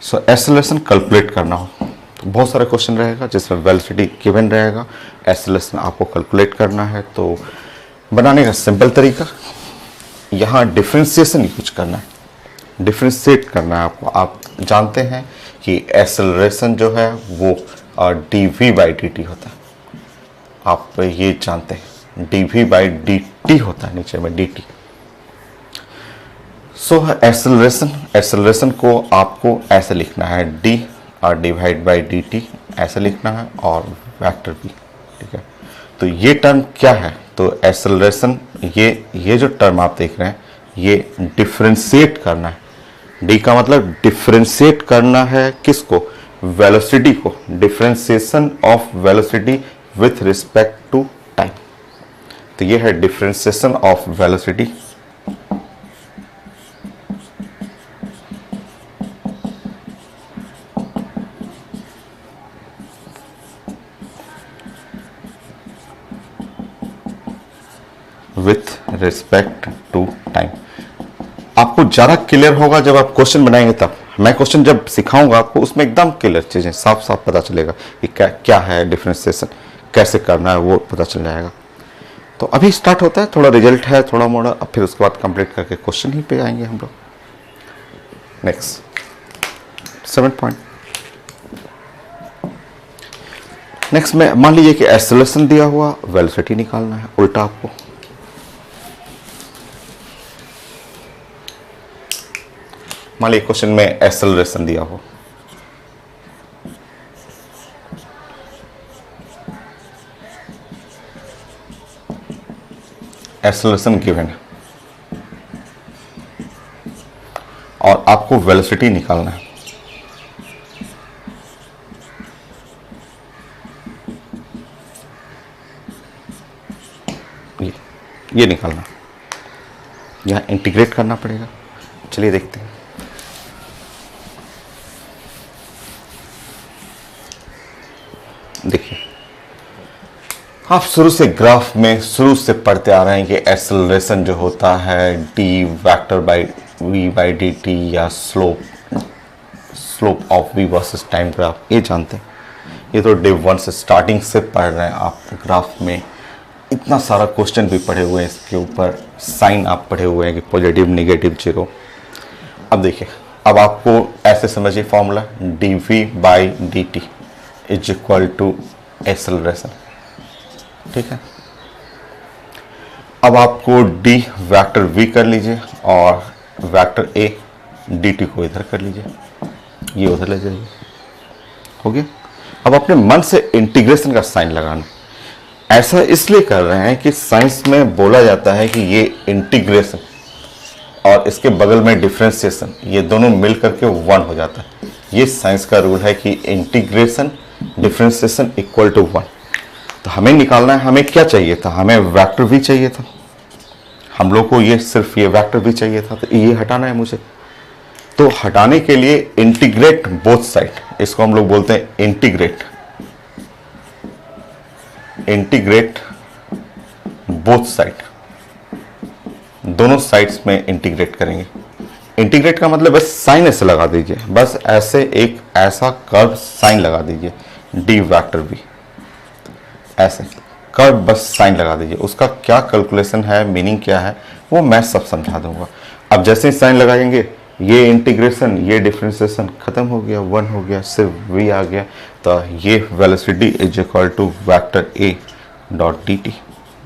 सो एक्सेलरेशन कैलकुलेट करना हो तो बहुत सारे क्वेश्चन रहेगा जिसमें वेलोसिटी गिवन रहेगा, एक्सेलरेशन आपको कैलकुलेट करना है। तो बनाने का सिंपल तरीका, यहाँ डिफरेंशिएशन यूज करना है, डिफरेंशिएट करना है आपको। आप जानते हैं कि एक्सेलरेशन जो है वो dv बाई dt होता है, आप ये जानते हैं dv बाई dt होता है, नीचे में dt। सो एक्सेलरेशन को आपको ऐसे लिखना है d और डिवाइड बाई dt ऐसे लिखना है और वेक्टर v, ठीक है। तो ये टर्म क्या है, तो एक्सेलरेशन, ये जो टर्म आप देख रहे हैं ये डिफरेंशिएट करना है। d का मतलब डिफरेंशिएट करना है किसको, वेलोसिटी को, differentiation of velocity with respect to time. तो ये है differentiation of velocity with respect to time. आपको ज़्यादा क्लियर होगा जब आप क्वेश्चन बनाएंगे, तब मैं क्वेश्चन जब सिखाऊंगा आपको उसमें एकदम क्लियर चीज़ें साफ साफ पता चलेगा कि क्या है डिफरेंशिएशन, कैसे करना है वो पता चल जाएगा। तो अभी स्टार्ट होता है, थोड़ा रिजल्ट है थोड़ा मोड़ा, अब फिर उसके बाद कंप्लीट करके क्वेश्चन ही पे आएंगे हम लोग। Next 7 point. नेक्स्ट में मान लीजिए कि एक्सेलरेशन दिया हुआ, वेलोसिटी निकालना है, उल्टा आपको मान लीजिए क्वेश्चन में एक्सेलरेशन दिया हो, एक्सेलरेशन गिवन है और आपको वेलोसिटी निकालना है। ये निकालना, यहाँ इंटीग्रेट करना पड़ेगा। चलिए देखते हैं। देखिए, आप शुरू से ग्राफ में शुरू से पढ़ते आ रहे हैं कि एक्सेलरेशन जो होता है d vector by v by D t या slope of v versus time graph, ये जानते हैं। ये तो डे 1 से स्टार्टिंग से पढ़ रहे हैं आप। ग्राफ में इतना सारा क्वेश्चन भी पढ़े हुए हैं, इसके ऊपर साइन आप पढ़े हुए हैं कि पॉजिटिव नेगेटिव जीरो। अब देखिए, अब आपको ऐसे समझिए formula dv by dt, is equal to acceleration. ठीक है, अब आपको डी वेक्टर वी कर लीजिए और वेक्टर ए डी टी को इधर कर लीजिए, ये उधर ले जाइए, हो गया। अब अपने मन से इंटीग्रेशन का साइन लगाना। ऐसा इसलिए कर रहे हैं कि साइंस में बोला जाता है कि ये इंटीग्रेशन और इसके बगल में डिफरेंशिएशन, ये दोनों मिल करके वन हो जाता है। ये साइंस का रूल है कि integration differentiation equal to one. तो हमें निकालना है, हमें क्या चाहिए था, हमें वेक्टर भी चाहिए था, हम लोग को ये सिर्फ ये वेक्टर भी चाहिए था, तो ये हटाना है मुझे। तो हटाने के लिए इंटीग्रेट बोथ साइड, इसको हम लोग बोलते हैं इंटीग्रेट, इंटीग्रेट बोथ साइड, दोनों साइड्स में इंटीग्रेट करेंगे। इंटीग्रेट का मतलब बस साइन ऐसे लगा दीजिए, बस ऐसे एक ऐसा कर्व साइन लगा दीजिए, डी वेक्टर बी, ऐसे कर्व बस साइन लगा दीजिए। उसका क्या कैलकुलेशन है, मीनिंग क्या है, वो मैं सब समझा दूंगा। अब जैसे ही साइन लगाएंगे, ये इंटीग्रेशन ये डिफरेंशिएशन खत्म हो गया, वन हो गया, सिर्फ वी आ गया। तो ये velocity is equal to vector A dot D T,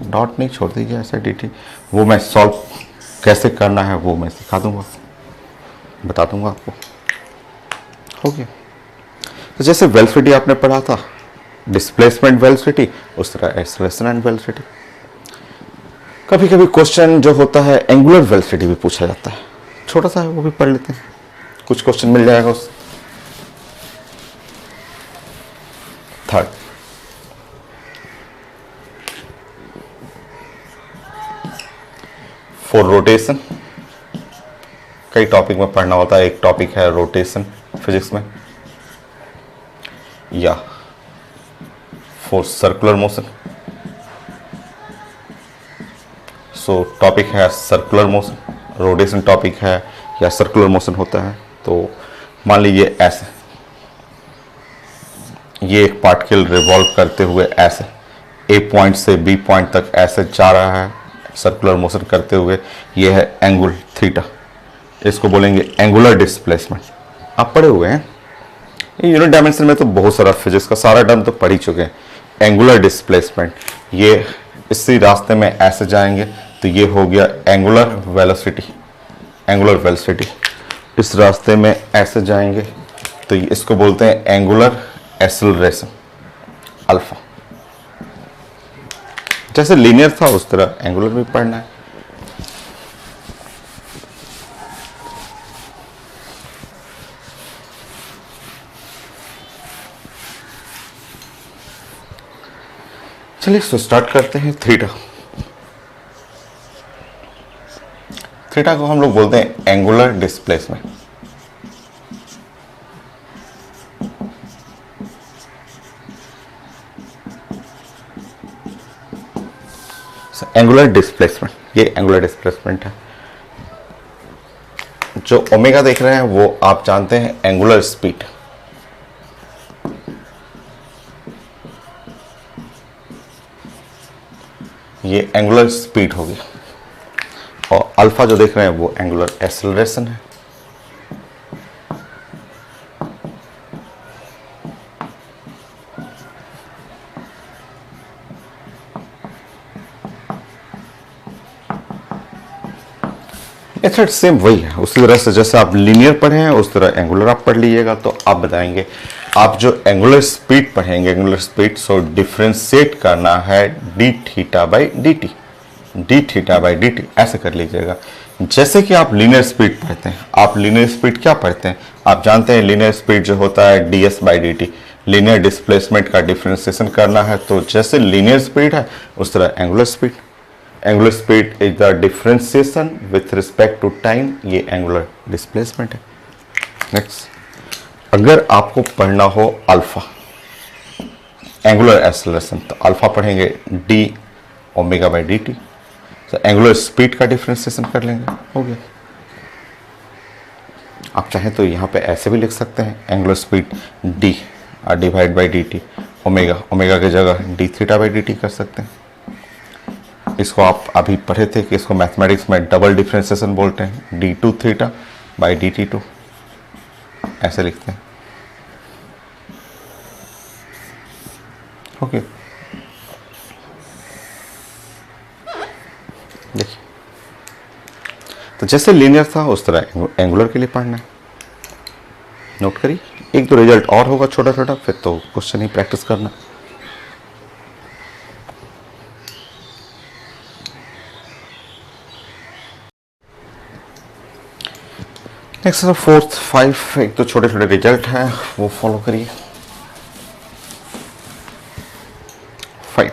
dot नहीं छोड़ दीजिए ऐसे डी टी। वो मैं सॉल्व कैसे करना है वो मैं सिखा दूंगा, बता दूंगा आपको, हो गया। तो जैसे वेलोसिटी आपने पढ़ा था, डिस्प्लेसमेंट वेलोसिटी, उस तरह एक्सेलरेशन एंड वेलोसिटी। कभी कभी क्वेश्चन जो होता है एंगुलर वेलोसिटी भी पूछा जाता है, छोटा सा है, वो भी पढ़ लेते हैं, कुछ क्वेश्चन मिल जाएगा उस। थर्ड, फॉर रोटेशन, कई टॉपिक में पढ़ना होता है, एक टॉपिक है रोटेशन फिजिक्स में, या for circular motion. So topic है सर्कुलर मोशन, रोटेशन टॉपिक है या सर्कुलर मोशन होता है। तो मान लीजिए ऐसे, ये एक पार्टिकल रिवॉल्व करते हुए ऐसे ए पॉइंट से बी पॉइंट तक ऐसे जा रहा है सर्कुलर मोशन करते हुए, ये है एंगल थीटा, इसको बोलेंगे एंगुलर डिस्प्लेसमेंट। आप पढ़े हुए हैं, यूनिट डायमेंशन में तो बहुत सारा फिजिक्स का सारा टर्म तो पढ़ ही चुके हैं। एंगुलर डिस्प्लेसमेंट, ये इसी रास्ते में ऐसे जाएंगे तो ये हो गया एंगुलर वेलोसिटी, एंगुलर वेलोसिटी। इस रास्ते में ऐसे जाएंगे तो इसको बोलते हैं एंगुलर एक्सेलरेशन अल्फा। जैसे लीनियर था उस तरह एंगुलर भी पढ़ना है। चलिए तो स्टार्ट करते हैं। थीटा, थीटा को हम लोग बोलते हैं एंगुलर डिस्प्लेसमेंट। एंगुलर डिस्प्लेसमेंट, ये एंगुलर डिस्प्लेसमेंट है। जो ओमेगा देख रहे हैं वो आप जानते हैं एंगुलर स्पीड। ये एंगुलर स्पीड हो गया, और अल्फा जो देख रहे हैं वो एंगुलर एक्सेलरेशन है। मेथड सेम वही है, उसी तरह से जैसे आप लीनियर पढ़े हैं उस तरह एंगुलर आप पढ़ लीजिएगा। तो आप बताएंगे, आप जो एंगुलर स्पीड पढ़ेंगे, एंगुलर स्पीड, सो डिफ्रेंशिएट करना है D theta by D T, D theta by D T, ऐसे कर लीजिएगा। जैसे कि आप लीनियर स्पीड पढ़ते हैं, आप लीनियर स्पीड क्या पढ़ते हैं, आप जानते हैं लीनियर स्पीड जो होता है D S by D T, linear displacement का डिफ्रेंसिएशन करना है। तो जैसे लीनियर स्पीड है उस तरह angular speed, angular speed is the differentiation with respect to time, ये एंगुलर डिस्प्लेसमेंट है। नेक्स्ट, अगर आपको पढ़ना हो अल्फा, एंगुलर एक्सेलरेशन, तो अल्फा पढ़ेंगे D omega by D T. तो एंगुलर स्पीड का डिफरेंशिएशन कर लेंगे, हो गया। आप चाहें तो यहाँ पे ऐसे भी लिख सकते हैं, angular speed D divide by D T, omega, omega की जगह D theta by D T कर सकते हैं। इसको आप अभी पढ़े थे कि इसको मैथमेटिक्स में डबल डिफरेंशिएशन बोलते हैं, D two theta by D T two, ऐसे लिखते हैं। ओके, देखिए तो जैसे लीनियर था उस तरह एंगुलर के लिए पढ़ना है। नोट करिए, एक दो रिजल्ट और होगा छोटा छोटा, फिर तो क्वेश्चन ही प्रैक्टिस करना। नेक्स्ट फोर्थ 5, एक तो छोटे छोटे रिजल्ट हैं वो फॉलो करिए। 5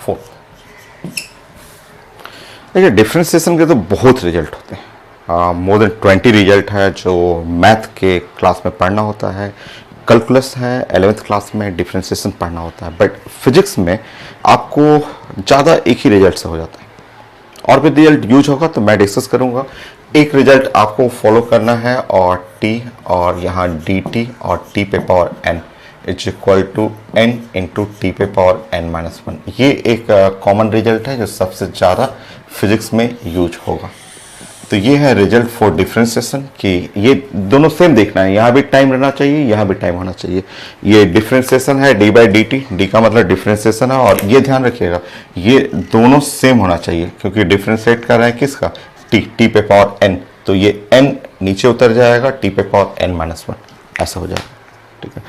4 देखिए, डिफ्रेंसिएशन के तो बहुत रिजल्ट होते हैं, मोर देन 20 रिजल्ट है जो मैथ के क्लास में पढ़ना होता है। कैलकुलस है 11th क्लास में डिफ्रेंसिएशन पढ़ना होता है, बट फिजिक्स में आपको ज़्यादा एक ही रिजल्ट से हो जाता है। और भी रिजल्ट यूज होगा तो मैं डिस्कस करूंगा। एक रिजल्ट आपको फॉलो करना है, और टी और यहाँ डी टी और टी पे power N is equal to N into T पे पावर एन माइनस 1। ये एक कॉमन रिजल्ट है जो सबसे ज़्यादा फिजिक्स में यूज होगा। तो ये है रिजल्ट फॉर डिफ्रेंसिएशन कि ये दोनों सेम देखना है, यहाँ भी टाइम रहना चाहिए, यहाँ भी टाइम होना चाहिए। ये डिफ्रेंसिएशन है D by D T, D का मतलब डिफ्रेंसिएशन है, और ये ध्यान रखिएगा ये दोनों सेम होना चाहिए क्योंकि डिफ्रेंशिएट कर रहे हैं किसका, टी, टी पे पावर एन, तो ये एन नीचे उतर जाएगा, टी पे पावर एन माइनस 1 ऐसा हो जाएगा। ठीक है,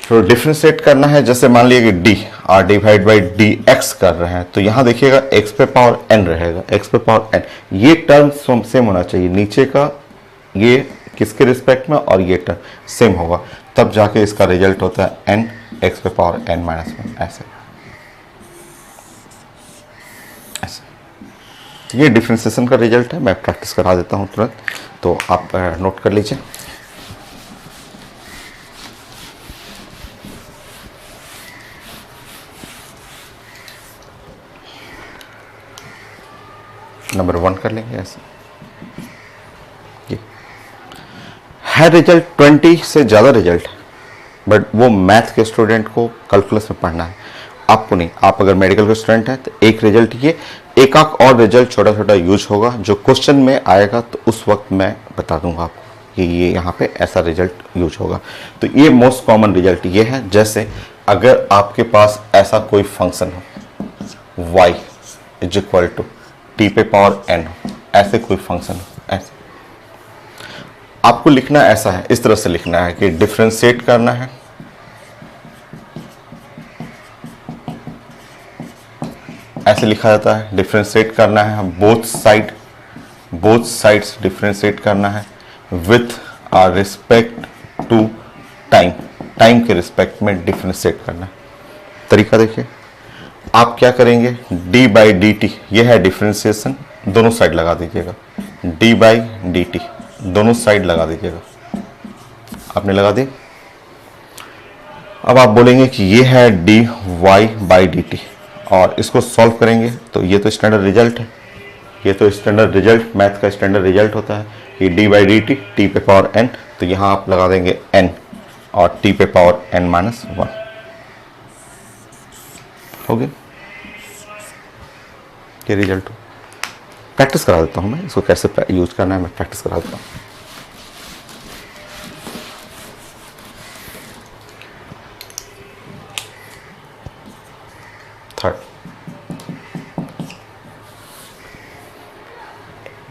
तो डिफ्रेंशिएट करना है, जैसे मान लीजिए कि D R divide by D x कर रहे हैं, तो यहाँ देखिएगा एक्स पे पावर एन रहेगा, एक्स पे पावर एन, ये टर्म सेम होना चाहिए, नीचे का ये किसके रिस्पेक्ट में और ये टर्म सेम होगा, तब जाके इसका रिजल्ट होता है एन एक्स पे पावर एन माइनस 1 ऐसे ऐसे। ये डिफ्रेंसिएशन का रिजल्ट है, मैं प्रैक्टिस करा देता हूँ तुरंत, तो आप नोट कर लीजिए। नंबर 1 कर लेंगे ऐसे। ये है रिजल्ट 20 से ज़्यादा रिजल्ट है, बट वो मैथ के स्टूडेंट को कैलकुलस में पढ़ना है, आपको नहीं। आप अगर मेडिकल के स्टूडेंट हैं तो एक रिजल्ट ये, एक आध और रिजल्ट छोटा छोटा यूज होगा, जो क्वेश्चन में आएगा तो उस वक्त मैं बता दूंगा आपको कि ये यहाँ पे ऐसा रिजल्ट यूज होगा। तो ये मोस्ट कॉमन रिजल्ट ये है, जैसे अगर आपके पास ऐसा कोई फंक्शन हो y is equal to T पे पावर एन, ऐसे कोई फंक्शन हो, ऐसे आपको लिखना ऐसा है, इस तरह से लिखना है कि डिफरेंशिएट करना है, ऐसे लिखा जाता है, डिफरेंशिएट करना है बोथ साइड्स डिफरेंशिएट करना है विथ रिस्पेक्ट टू टाइम के रिस्पेक्ट में डिफरेंशिएट करना है। तरीका देखिए, आप क्या करेंगे, d बाई डी टी, यह है डिफरेंशिएशन, दोनों साइड लगा दीजिएगा, d बाई डी टी दोनों साइड लगा दीजिएगा, आपने लगा दी। अब आप बोलेंगे कि यह है dy बाई डी टी, और इसको सॉल्व करेंगे तो ये तो स्टैंडर्ड रिजल्ट है, ये तो स्टैंडर्ड रिजल्ट मैथ का स्टैंडर्ड रिजल्ट होता है, ये d by D T T पे पावर n, तो यहाँ आप लगा देंगे n और t पे पावर n माइनस 1 हो गया। ये रिजल्ट हो, प्रैक्टिस करा देता हूँ मैं, इसको कैसे यूज करना है मैं प्रैक्टिस करा देता हूँ। थर्ड,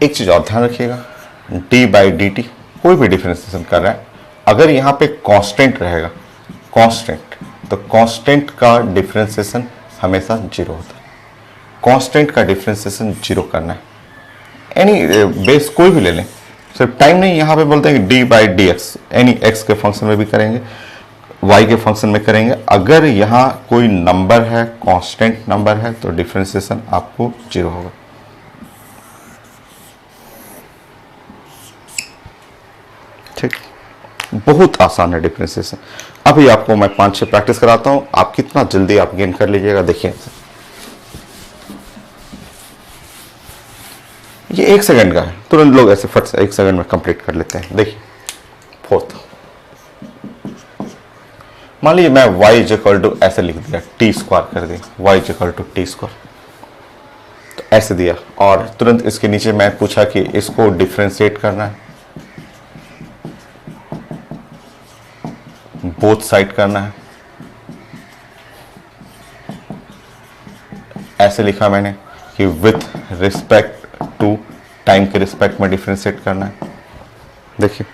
एक चीज और ध्यान रखिएगा, d बाई डी टी कोई भी डिफरेंशिएशन कर रहा है, अगर यहाँ पे कांस्टेंट रहेगा, कांस्टेंट, तो कांस्टेंट का डिफरेंशिएशन हमेशा 0 होता है, कांस्टेंट का डिफरेंशिएशन 0 करना है। एनी बेस कोई भी ले लें, सिर्फ टाइम नहीं, यहाँ पे बोलते हैं D by D x, any x के फंक्शन में भी करेंगे, वाई के फंक्शन में करेंगे, अगर यहाँ कोई नंबर है, कांस्टेंट नंबर है, तो डिफरेंशिएशन आपको 0 होगा। ठीक, बहुत आसान है डिफरेंशिएशन। अभी आपको मैं 5-6 प्रैक्टिस कराता हूँ, आप कितना जल्दी आप गेन कर लीजिएगा। देखिए ये 1 सेकंड का है, तुरंत लोग ऐसे फट से 1 सेकंड में कंप्लीट कर लेते हैं। देखिए फोर्थ, मान लीजिए मैं y इज इक्वल टू ऐसे लिख दिया, टी स्क्वायर कर दिया, y is equal to T square, तो ऐसे दिया, और तुरंत इसके नीचे मैं पूछा कि इसको डिफरेंशिएट करना है, बोथ साइड करना है, ऐसे लिखा मैंने कि विथ रिस्पेक्ट टू टाइम के रिस्पेक्ट में डिफ्रेंशिएट करना है। देखिए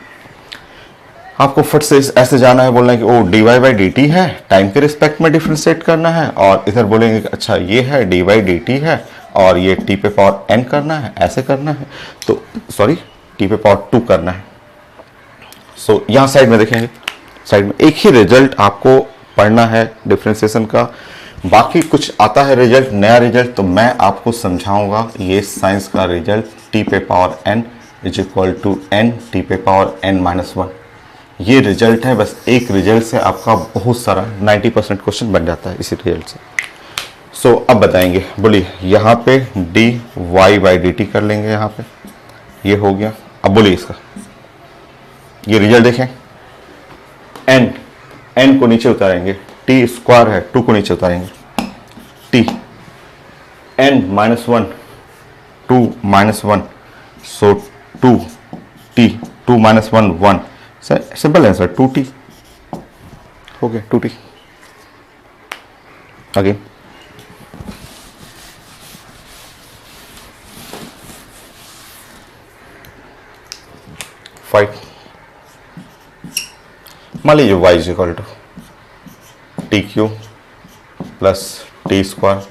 आपको फट से ऐसे जाना है, बोलना है कि ओ D Y by D T है, टाइम के रिस्पेक्ट में डिफ्रेंशिएट करना है, और इधर बोलेंगे कि अच्छा ये है डी वाई डी टी है और ये टी पे पावर एन करना है, ऐसे करना है, तो सॉरी टी पे पावर 2 करना है। सो यहाँ साइड में देखेंगे, साइड में एक ही रिजल्ट आपको पढ़ना है डिफ्रेंसिएशन का, बाकी कुछ आता है रिजल्ट, नया रिजल्ट, तो मैं आपको समझाऊंगा। ये साइंस का रिजल्ट टी पे power N is equal to N T पे पावर एन माइनस 1, ये रिजल्ट है। बस एक रिजल्ट से आपका बहुत सारा 90% क्वेश्चन बन जाता है इसी रिजल्ट से। सो अब बताएंगे, बोलिए यहाँ पे D Y by D T कर लेंगे, यहाँ पे ये हो गया। अब बोलिए इसका ये रिजल्ट देखें, एन को नीचे उतारेंगे, टी स्क्वायर है 2 को नीचे उतारेंगे, T N minus 1 2 minus 1, so 2 T 2 minus 1 1, simple answer 2t हो गया, 2t। अगेन फाइव, मान लीजिए y is equal to T cube plus T square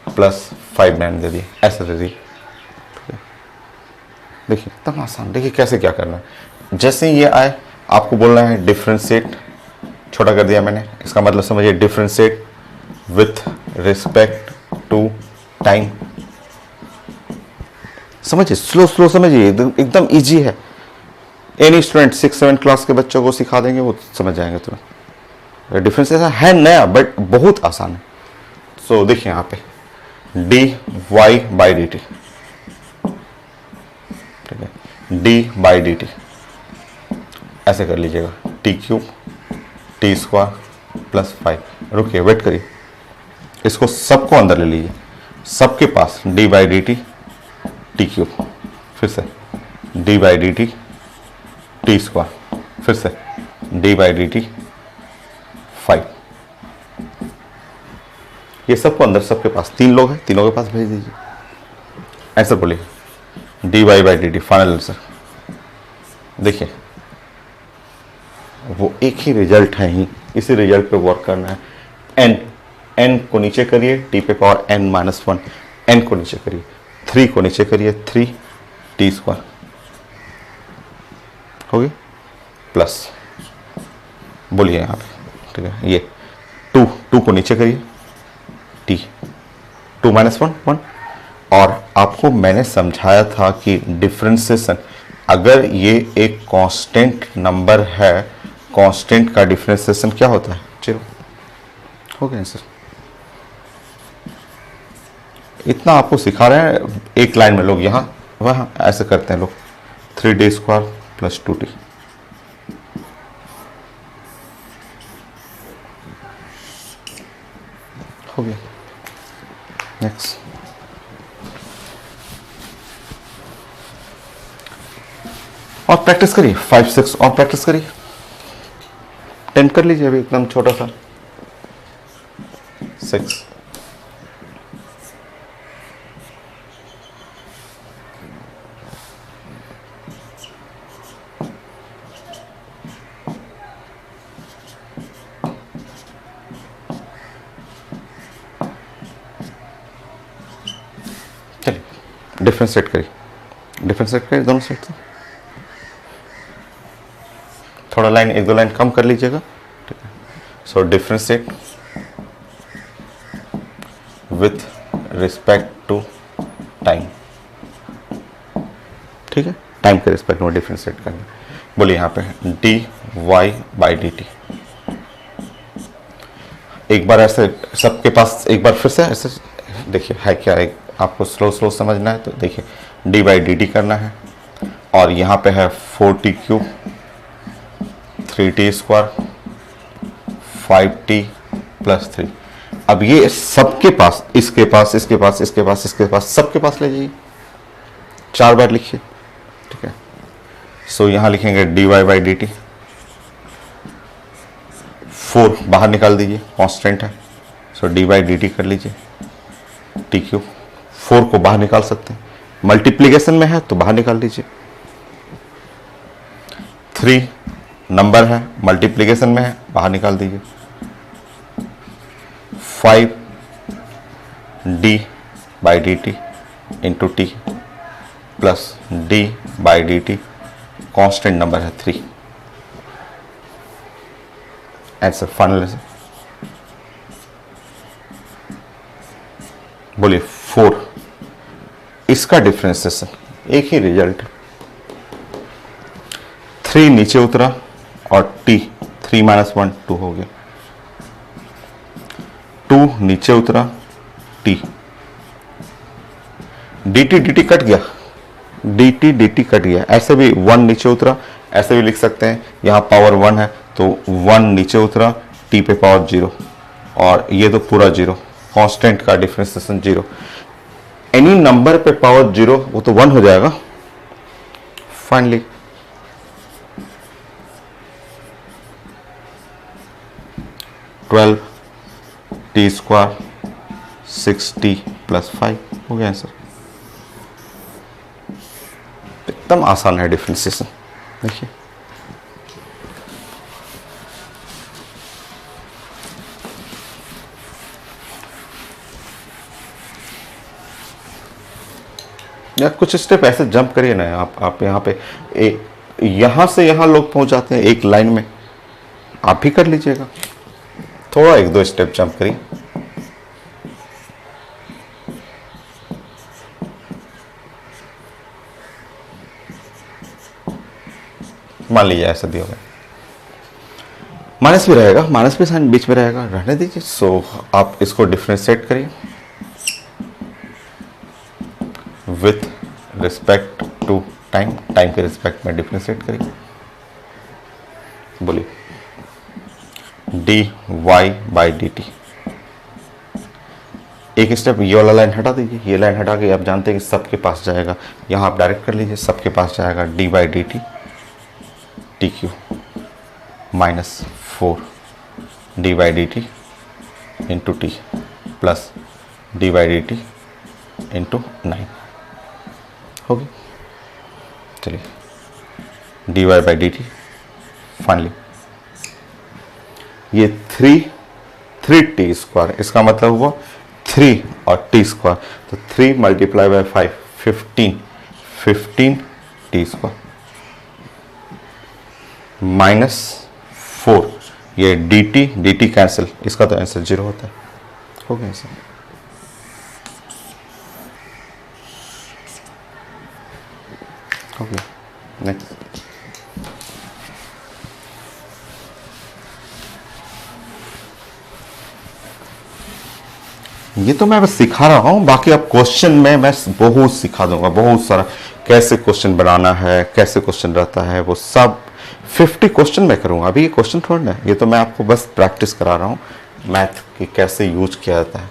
plus 5 दे दिए, ऐसे दे दिए। देखिए एकदम आसान, देखिए कैसे क्या करना है। जैसे ही ये आए आपको बोलना है डिफ्रेंशिएट, छोटा कर दिया मैंने, इसका मतलब समझिए differentiate with respect to time. समझिए स्लो स्लो समझिए, एकदम इजी है। एनी स्टूडेंट 6-7 क्लास के बच्चों को सिखा देंगे, वो समझ जाएंगे तुरंत। डिफ्रेंशिएशन है नया बट बहुत आसान है। सो देखिए यहाँ पे D Y by D T, ठीक है, डी बाई डी टी ऐसे कर लीजिएगा, T cube T square plus 5। रुकिए वेट करिए, इसको सबको अंदर ले लीजिए, सबके पास d by D T T cube, फिर से d by D T T square, फिर से डी बाई डी टी 5। ये सबको अंदर, सबके पास 3 लोग हैं, तीनों के पास भेज दीजिए। आंसर बोलिए D Y by D T, final answer. देखिए वो एक ही रिजल्ट है, ही इसी रिजल्ट पे वर्क करना है। एन को नीचे करिए, टी पे पावर एन माइनस 1, एन को नीचे करिए, 3 को नीचे करिए, 3 टी स्क्वायर हो गया प्लस, बोलिए यहाँ पे, ठीक है, ये 2 को नीचे करिए, टी 2 माइनस 1 1। और आपको मैंने समझाया था कि डिफरेंशिएशन, अगर ये एक कांस्टेंट नंबर है, कांस्टेंट का डिफरेंशिएशन क्या होता है? 0 हो गया आंसर। इतना आपको सिखा रहे हैं एक लाइन में, लोग यहाँ वहाँ ऐसे करते हैं लोग। 3d स्क्वायर प्लस 2t हो गया। नेक्स्ट और प्रैक्टिस करिए, 5 6 और प्रैक्टिस करिए, 10 कर लीजिए अभी एकदम छोटा सा, 6 चलिए डिफरेंशिएट करिए, डिफरेंशिएट करिए दोनों साइड से। थोड़ा लाइन, 1-2 लाइन कम कर लीजिएगा, ठीक है। So differentiate with respect to time, ठीक है, टाइम के रिस्पेक्ट में डिफरेंशिएट करना। बोलिए यहाँ पे D Y by D T. एक बार ऐसे सबके पास, एक बार फिर से ऐसे देखिए है क्या, एक आपको स्लो स्लो समझना है तो देखिए डी बाई डी टी करना है, और यहाँ पे है 4t cube 3t square 5t plus 3। अब ये सबके पास, इसके पास, इसके पास, इसके पास, इसके पास, सबके पास ले जाइए, 4 बार लिखिए, ठीक है। सो यहाँ लिखेंगे D Y by D T, 4 बाहर निकाल दीजिए, कांस्टेंट है, so D by D T कर लीजिए, टी क्यूब। 4 को बाहर निकाल सकते हैं, मल्टीप्लीकेशन में है तो बाहर निकाल लीजिए। 3 नंबर है, मल्टीप्लीकेशन में है, बाहर निकाल दीजिए। 5 D by D T into T plus D by D T, constant number है 3। आंसर फाइनल है। बोलिए 4, इसका डिफ्रेंसिएशन एक ही रिजल्ट। 3 नीचे उतरा और t 3 माइनस 1 2 हो गया। 2 नीचे उतरा, t dt dt कट गया, dt dt कट गया। ऐसे भी 1 नीचे उतरा, ऐसे भी लिख सकते हैं, यहां पावर 1 है तो 1 नीचे उतरा, t पे पावर 0 और ये तो पूरा 0, कांस्टेंट का डिफरेंशिएशन 0। एनी नंबर पे पावर 0 वो तो 1 हो जाएगा। Finally t square 6t plus 5 हो गया आंसर। एकदम आसान है डिफरेंशिएशन। देखिए या कुछ स्टेप ऐसे जंप करिए ना आप यहाँ पे यहाँ से यहाँ लोग पहुंच जाते हैं एक लाइन में, आप भी कर लीजिएगा। थोड़ा 1-2 स्टेप जंप करिए। मान लीजिए ऐसा दिया होगा, माइनस भी रहेगा, माइनस भी साइन बीच में रहेगा, रहने दीजिए। सो आप इसको डिफरेंशिएट करिए with respect to time, time के रिस्पेक्ट में डिफरेंशिएट करिए। बोलिए dy बाई डी टी। एक स्टेप ये वाला लाइन हटा दीजिए, ये लाइन हटा के आप जानते हैं कि सबके पास जाएगा, यहाँ आप डायरेक्ट कर लीजिए, सबके पास जाएगा D by D T T cube minus 4 D by D T into T plus D by D T into 9 होगी। चलिए D Y by D T finally ये 3 स्क्वायर, इसका मतलब हुआ 3 और टी स्क्वायर, तो 3 multiply by 5 15 T square minus 4 ये डी टी कैंसिल, इसका तो आंसर 0 होता है। हो गया आंसर। हो गया। नेक्स्ट ये तो मैं बस सिखा रहा हूं, बाकी अब क्वेश्चन में मैं बहुत सिखा दूंगा, बहुत सारा कैसे क्वेश्चन बनाना है, कैसे क्वेश्चन रहता है, वो सब 50 क्वेश्चन मैं करूंगा। अभी ये क्वेश्चन थोड़ा ना, ये तो मैं आपको बस प्रैक्टिस करा रहा हूं मैथ की कैसे यूज किया जाता है।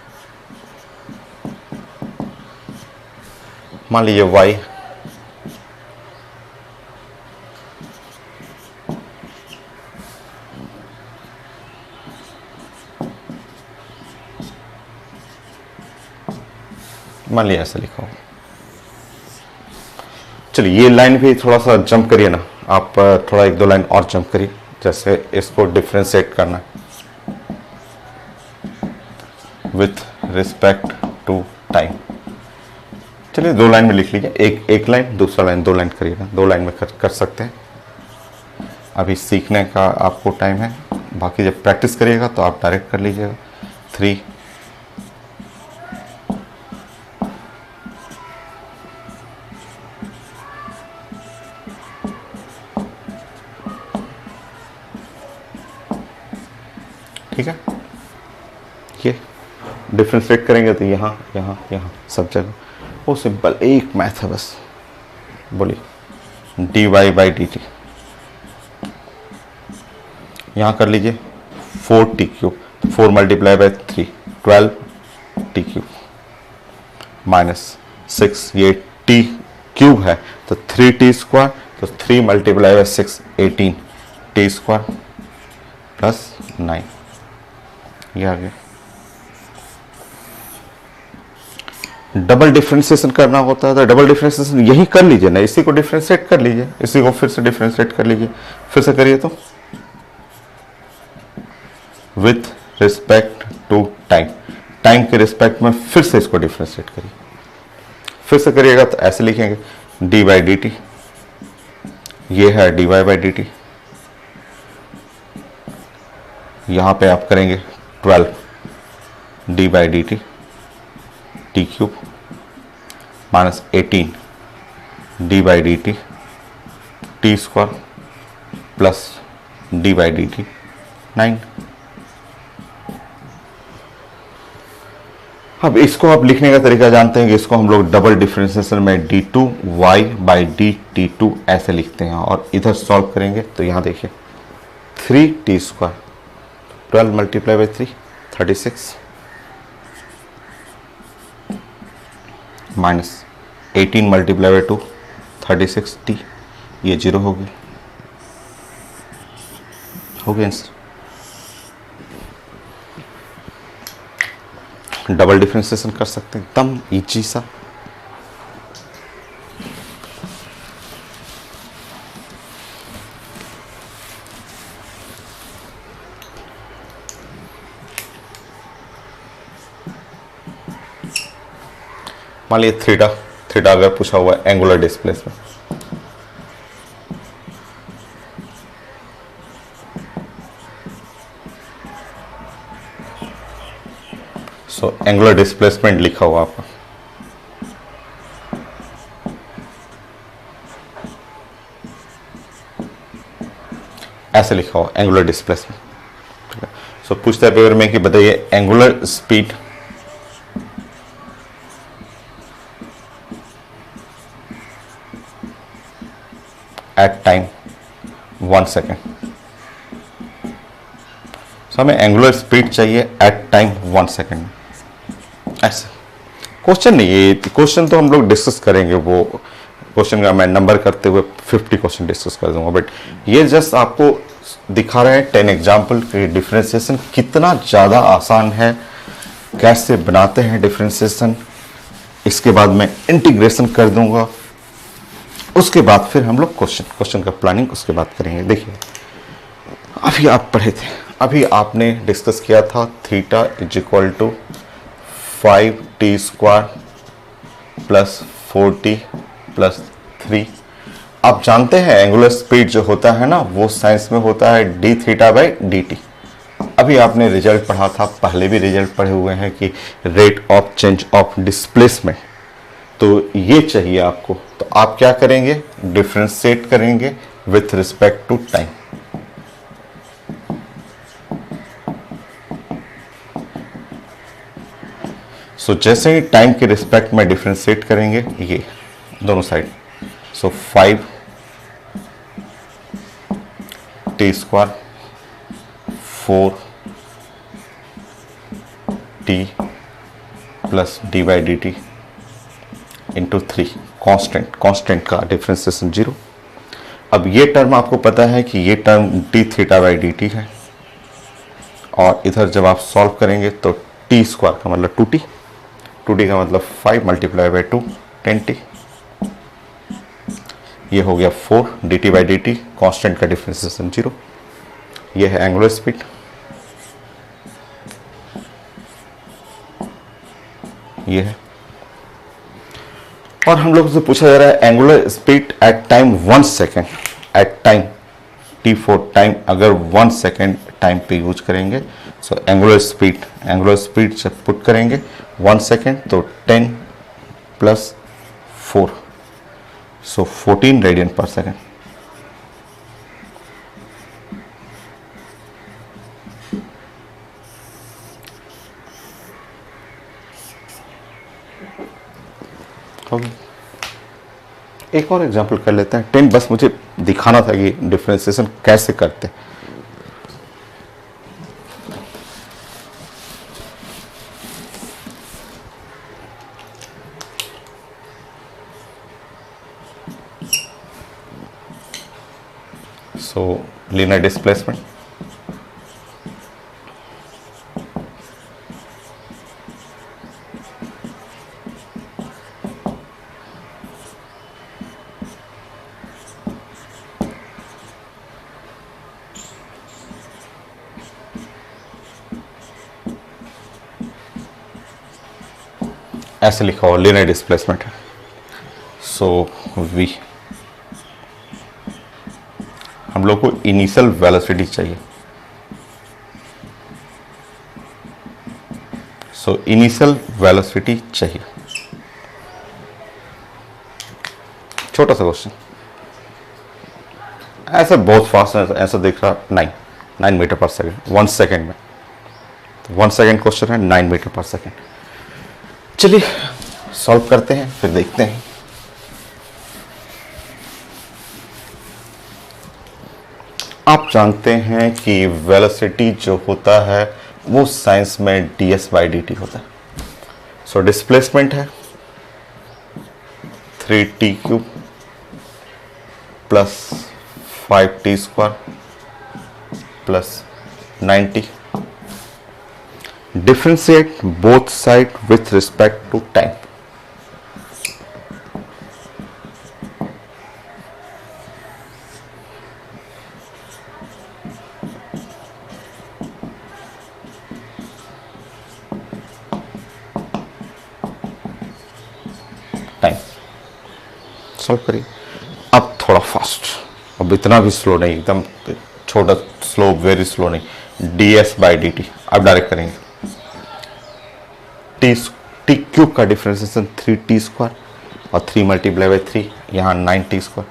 मान लीजिए y मान लिया ऐसा लिखा हो। चलिए ये लाइन भी थोड़ा सा जंप करिए ना आप, थोड़ा 1-2 लाइन और जंप करिए, जैसे इसको डिफरेंशिएट करना विथ रिस्पेक्ट टू टाइम। चलिए 2 लाइन में लिख लीजिए, एक लाइन, दूसरा लाइन, 2 लाइन करिए ना, 2 लाइन में कर सकते हैं। अभी सीखने का आपको टाइम है, बाकी जब प्रैक्टिस करिएगा तो आप डायरेक्ट कर लीजिएगा। 3 ठीक है, ये डिफरेंशिएट करेंगे तो यहाँ यहाँ यहाँ सब जगह, वो सिंपल एक मैथ है बस। बोलिए D Y by D T, यहाँ कर लीजिए 4 T cube, 4 multiply by 3 12 T cube minus 6, ये टी क्यूब है तो 3 टी स्क्वायर, तो 3 multiply by 6 18 T square plus 9, ये आ गया। डबल डिफ्रेंसिएशन करना होता है तो डबल डिफ्रेंसिएशन यही कर लीजिए ना, इसी को डिफ्रेंशिएट कर लीजिए, इसी को फिर से डिफ्रेंशिएट कर लीजिए, फिर से करिए तो with respect to time, time के रिस्पेक्ट में फिर से इसको डिफ्रेंशिएट करिए, फिर से करिएगा तो ऐसे लिखेंगे डी बाई डी टी, ये है D Y by D T, यहां पे आप करेंगे 12 D by D T T cube minus 18 D by D T T square plus D by D T 9। अब इसको आप लिखने का तरीका जानते हैं कि इसको हम लोग डबल डिफरेंशिएशन में D two Y by D T two ऐसे लिखते हैं, और इधर सॉल्व करेंगे तो यहां देखिए 3 T square 12 multiply by 3 36 minus 18 multiply by 2 36 T, ये 0 हो गया आंसर। डबल डिफरेंशिएशन कर सकते हैं एकदम इजी सा। मान लीजिए थीटा, थीटा अगर पूछा हुआ है angular displacement, so angular displacement लिखा हुआ आपका, ऐसे लिखा हुआ एंगुलर डिस्प्लेसमेंट, ठीक है। सो पूछता है पेपर में कि बताइए angular speed at time 1 second. So हमें एंगुलर स्पीड चाहिए एट टाइम 1 सेकेंड। ऐसा क्वेश्चन नहीं, ये क्वेश्चन तो हम लोग डिस्कस करेंगे, वो क्वेश्चन का मैं नंबर करते हुए 50 क्वेश्चन डिस्कस कर दूंगा, बट ये जस्ट आपको दिखा रहे हैं 10 एग्जाम्पल कि डिफरेंशिएशन कितना ज़्यादा आसान है, कैसे बनाते हैं डिफरेंशिएशन। इसके बाद मैं इंटीग्रेशन कर दूंगा, उसके बाद फिर हम लोग क्वेश्चन का प्लानिंग उसके बाद करेंगे। देखिए अभी आप पढ़े थे, अभी आपने डिस्कस किया था theta is equal to 5t square plus 4t plus 3। आप जानते हैं एंगुलर स्पीड जो होता है ना, वो साइंस में होता है D theta by D T. अभी आपने रिजल्ट पढ़ा था, पहले भी रिजल्ट पढ़े हुए हैं कि rate of change of displacement, तो ये चाहिए आपको। तो आप क्या करेंगे, डिफरेंशिएट करेंगे विथ रिस्पेक्ट टू टाइम। सो जैसे ही टाइम के रिस्पेक्ट में डिफरेंशिएट करेंगे ये दोनों side, so 5 T square 4 T plus D by D T into 3 constant का डिफरेंशिएशन 0। अब ये टर्म आपको पता है कि ये term D theta by D T है, और इधर जब आप सॉल्व करेंगे तो टी स्क्वायर का मतलब 2t, 2t का मतलब 5 मल्टीप्लाई बाई 2 10t, ये हो गया 4 D T by D T, constant का डिफरेंशिएशन 0। ये है एंगुलर स्पीड, ये है। और हम लोग से पूछा जा रहा है angular speed at time 1 second, at time t4 time अगर 1 सेकेंड टाइम पे यूज करेंगे, सो एंगुलर स्पीड जब पुट करेंगे 1 सेकेंड तो 10 plus 4, so 14 radian per second. एक और एग्जांपल कर लेते हैं 10, बस मुझे दिखाना था कि डिफरेंशिएशन कैसे करते हैं। सो लीनियर डिस्प्लेसमेंट, ऐसे लिखा हुआ लीनियर डिस्प्लेसमेंट है। सो वी, हम लोग को इनिशियल वेलोसिटी चाहिए। सो इनिशियल वेलोसिटी चाहिए। छोटा सा क्वेश्चन, ऐसे बहुत फास्ट है, ऐसा देख रहा 9 मीटर पर सेकेंड 1 सेकेंड में, 1 सेकेंड क्वेश्चन है 9 मीटर पर सेकेंड। चलिए सॉल्व करते हैं फिर देखते हैं। आप जानते हैं कि वेलोसिटी जो होता है वो साइंस में ds/dt होता है। सो डिस्प्लेसमेंट है 3t³ plus 5t² plus 90। Differentiate both side with respect to time. Time solve करिए। अब थोड़ा फास्ट, अब इतना भी स्लो नहीं, एकदम छोटा स्लो, वेरी स्लो नहीं। ds/dt अब डायरेक्ट करेंगे। t³ का डिफरेंशिएशन 3t² और 3 मल्टीप्लाई बाई 3, यहाँ 9t²,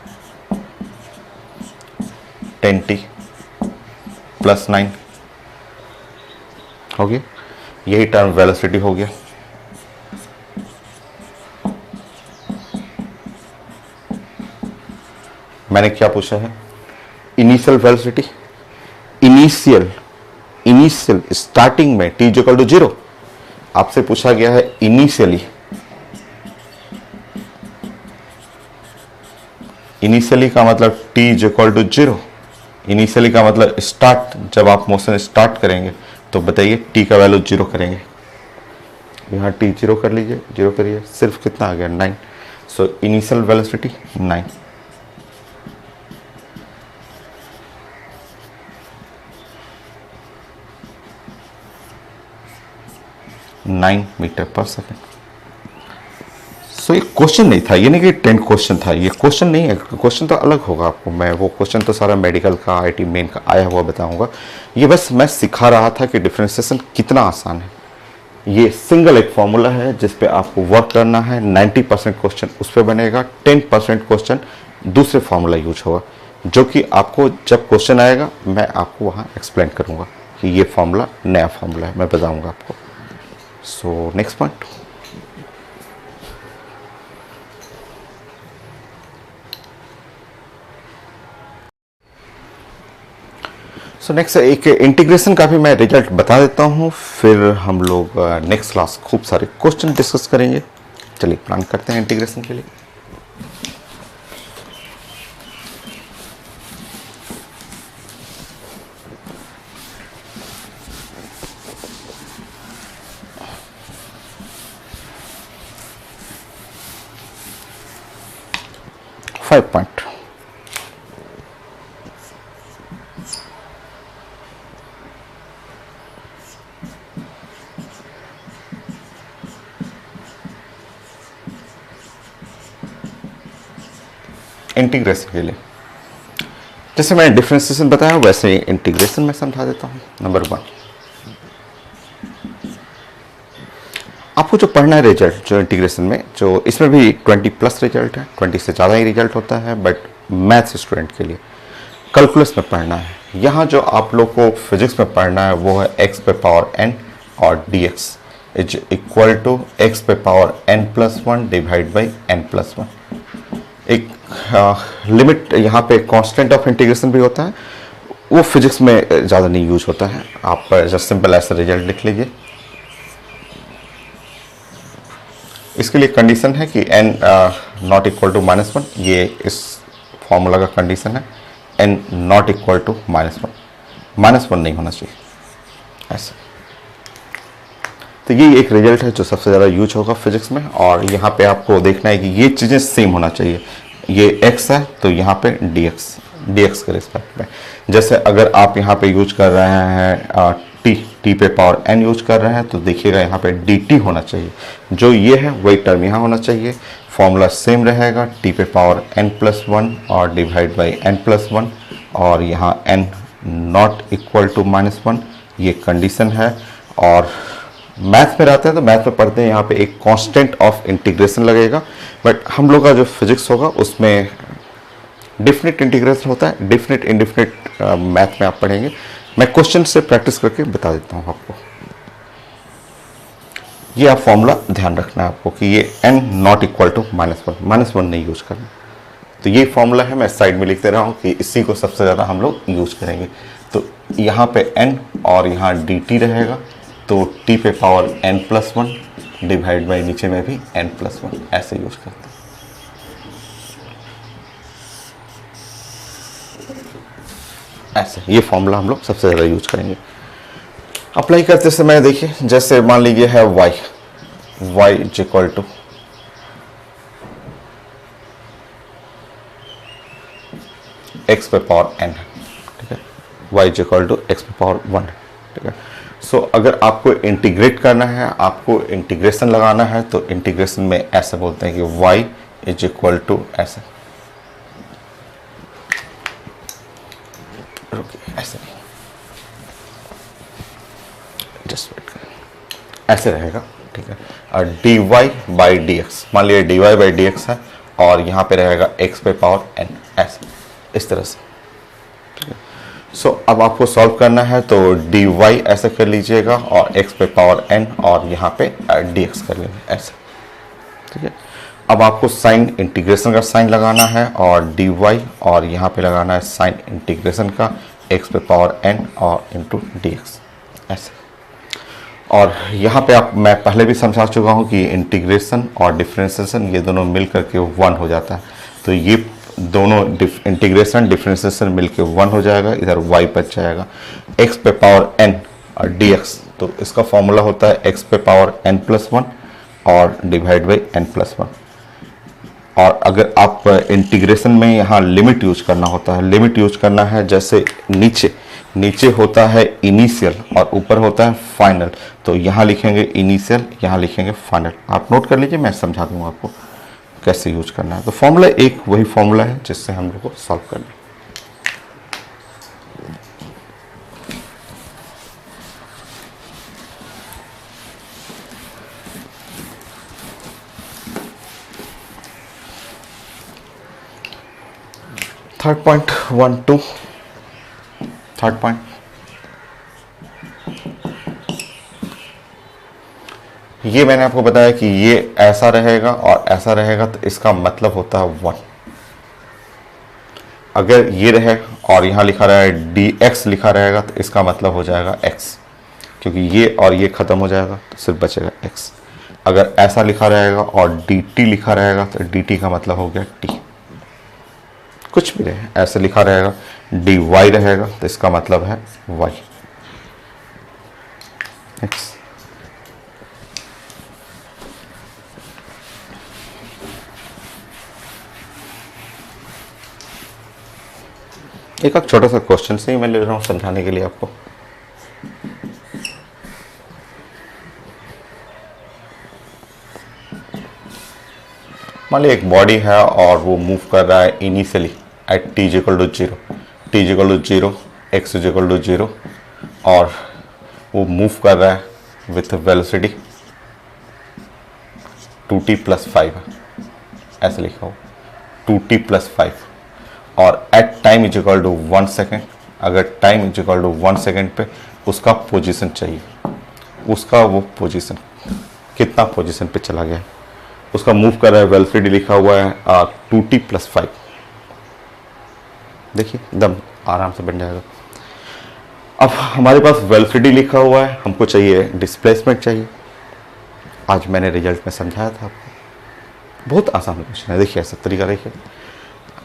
10t प्लस 9 हो गया। यही टर्म वेलोसिटी हो गया। मैंने क्या पूछा है? Initial velocity. इनिशियल स्टार्टिंग में t इक्वल टू 0 आपसे पूछा गया है इनिशियली। इनिशियली का मतलब t इक्वल टू 0। इनिशियली का मतलब स्टार्ट, जब आप मोशन स्टार्ट करेंगे तो बताइए t का वैल्यू 0 करेंगे। यहाँ t 0 कर लीजिए, 0 करिए, सिर्फ कितना आ गया 9। सो इनिशियल वेलोसिटी 9। 9 मीटर पर सेकेंड। सो ये क्वेश्चन नहीं था, ये नहीं कि 10 क्वेश्चन था, ये क्वेश्चन नहीं है। क्वेश्चन तो अलग होगा आपको, मैं वो क्वेश्चन तो सारा मेडिकल का, आईटी मेन का आया हुआ बताऊंगा। ये बस मैं सिखा रहा था कि डिफरेंशिएशन कितना आसान है। ये सिंगल एक फॉर्मूला है जिस पे आपको वर्क करना है। 90% क्वेश्चन उस पर बनेगा, 10% क्वेश्चन दूसरे फॉर्मूला यूज होगा, जो कि आपको जब क्वेश्चन आएगा मैं आपको वहाँ एक्सप्लेन करूँगा कि ये फॉर्मूला नया फॉर्मूला है, मैं बताऊँगा आपको। So next point, so next एक इंटीग्रेशन का भी मैं रिजल्ट बता देता हूँ, फिर हम लोग नेक्स्ट क्लास खूब सारे क्वेश्चन डिस्कस करेंगे। चलिए प्लान करते हैं इंटीग्रेशन के लिए। पॉइंट इंटीग्रेशन के लिए, जैसे मैंने डिफरेंशिएशन बताया वैसे ही इंटीग्रेशन में समझा देता हूं। नंबर 1, आपको जो पढ़ना है रिजल्ट जो इंटीग्रेशन में, जो इसमें भी 20+ रिजल्ट है, 20 से ज़्यादा ही रिजल्ट होता है, बट मैथ्स स्टूडेंट के लिए कैलकुलस में पढ़ना है। यहाँ जो आप लोग को फिजिक्स में पढ़ना है वो है x पे पावर n और dx is equal to x पे power n+1 divide by n+1। एक लिमिट यहाँ पे कांस्टेंट ऑफ इंटीग्रेशन भी होता है, वो फिजिक्स में ज़्यादा नहीं यूज होता है। आप जस्ट सिंपल ऐसा रिजल्ट लिख लीजिए। इसके लिए कंडीशन है कि n नॉट इक्वल टू -1, ये इस फॉर्मूला का कंडीशन है। n नॉट इक्वल टू -1 नहीं होना चाहिए ऐसा। तो ये एक रिजल्ट है जो सबसे ज़्यादा यूज होगा फिजिक्स में, और यहाँ पे आपको देखना है कि ये चीज़ें सेम होना चाहिए। ये x है तो यहाँ पे dx के रिस्पेक्ट में। जैसे अगर आप यहाँ पे यूज कर रहे हैं t टी पे पावर n यूज कर रहे हैं तो देखिएगा यहाँ पे dt होना चाहिए, जो ये है वही टर्म यहाँ होना चाहिए। फॉर्मूला सेम रहेगा, टी पे पावर n+1 और डिवाइड बाई n+1 और यहाँ n नॉट इक्वल टू -1, ये कंडीशन है। और मैथ में रहते हैं तो मैथ में पढ़ते हैं यहाँ पे एक कांस्टेंट ऑफ इंटीग्रेशन लगेगा, बट हम लोग का जो फिजिक्स होगा उसमें डिफिनिट इंटीग्रेशन होता है, डिफिनिट इनडिफिनिट मैथ में आप पढ़ेंगे। मैं क्वेश्चन से प्रैक्टिस करके बता देता हूँ आपको। ये आप फॉर्मूला ध्यान रखना है आपको कि ये n नॉट इक्वल टू -1 नहीं यूज करना। तो ये फॉर्मूला है, मैं साइड में लिख दे रहा हूँ कि इसी को सबसे ज़्यादा हम लोग यूज करेंगे। तो यहाँ पे n और यहाँ dt रहेगा, तो t पे पावर n+1 डिवाइड बाई नीचे में भी n+1 ऐसे यूज करते हैं। ऐसे ये फॉर्मूला हम लोग सबसे ज़्यादा यूज करेंगे। अप्लाई करते समय देखिए, जैसे मान लीजिए है y is equal to x पे पावर n, ठीक है, y is equal to x पे पावर 1, ठीक है। सो अगर आपको इंटीग्रेट करना है, आपको इंटीग्रेशन लगाना है, तो इंटीग्रेशन में ऐसे बोलते हैं कि y इज इक्वल टू ऐसे, ऐसे नहीं, जस्ट वेट करें, ऐसे रहेगा, ठीक है। और dy बाई dx, मान लीजिए dy बाई dx है और यहाँ पे रहेगा x पे पावर n, ऐसे इस तरह से, ठीक है। सो अब आपको सॉल्व करना है तो dy ऐसे कर लीजिएगा और x पे पावर n और यहाँ पे dx कर लेंगे ऐसे, ठीक है। अब आपको साइन इंटीग्रेशन का साइन लगाना है और dy और यहाँ पे लगाना है साइन इंटीग्रेशन का x पे पावर n और इंटू dx ऐसे। और यहाँ पे आप, मैं पहले भी समझा चुका हूँ कि इंटीग्रेशन और डिफरेंशिएशन ये दोनों मिल करके 1 हो जाता है, तो ये दोनों इंटीग्रेशन डिफरेंशिएशन मिलके 1 हो जाएगा, इधर y बच जाएगा x पे पावर n और dx। तो इसका फॉर्मूला होता है x पे पावर n+1 और डिवाइड बाई n+1। और अगर आप इंटीग्रेशन में यहाँ लिमिट यूज करना होता है, लिमिट यूज करना है, जैसे नीचे होता है इनिशियल और ऊपर होता है फाइनल, तो यहाँ लिखेंगे इनिशियल, यहाँ लिखेंगे फाइनल। आप नोट कर लीजिए, मैं समझा दूंगा आपको कैसे यूज करना है। तो फॉर्मूला एक वही फॉर्मूला है जिससे हम लोग को सॉल्व करना है। थर्ड पॉइंट 1 2, थर्ड पॉइंट, ये मैंने आपको बताया कि ये ऐसा रहेगा और ऐसा रहेगा, तो इसका मतलब होता है 1। अगर ये रहे और यहाँ लिखा रहा है dx लिखा रहेगा, तो इसका मतलब हो जाएगा x, क्योंकि ये और ये खत्म हो जाएगा तो सिर्फ बचेगा x। अगर ऐसा लिखा रहेगा और dt लिखा रहेगा, तो dt का मतलब हो गया t। कुछ भी रहे, ऐसे लिखा रहेगा, dy रहेगा तो इसका मतलब है y, x। एक छोटा सा क्वेश्चन से ही मैं ले रहा हूँ समझाने के लिए आपको। मान लीजिए एक बॉडी है और वो मूव कर रहा है initially at t = 0, t = 0, x = 0, और वो मूव कर रहा है विथ वेलोसिटी 2t + 5 है, ऐसे लिखा हो 2t + 5, और एट टाइम = 1 सेकेंड। अगर टाइम = 1 सेकेंड पे उसका पोजीशन चाहिए, उसका वो पोजीशन कितना पोजीशन पे चला गया, उसका मूव कर रहा है, वेलोसिटी लिखा हुआ है 2t + 5। देखिए एकदम आराम से बन जाएगा। अब हमारे पास वेलोसिटी लिखा हुआ है, हमको चाहिए डिस्प्लेसमेंट चाहिए। आज मैंने रिजल्ट में समझाया था आपको, बहुत आसान क्वेश्चन है। देखिए ऐसा तरीका, देखिए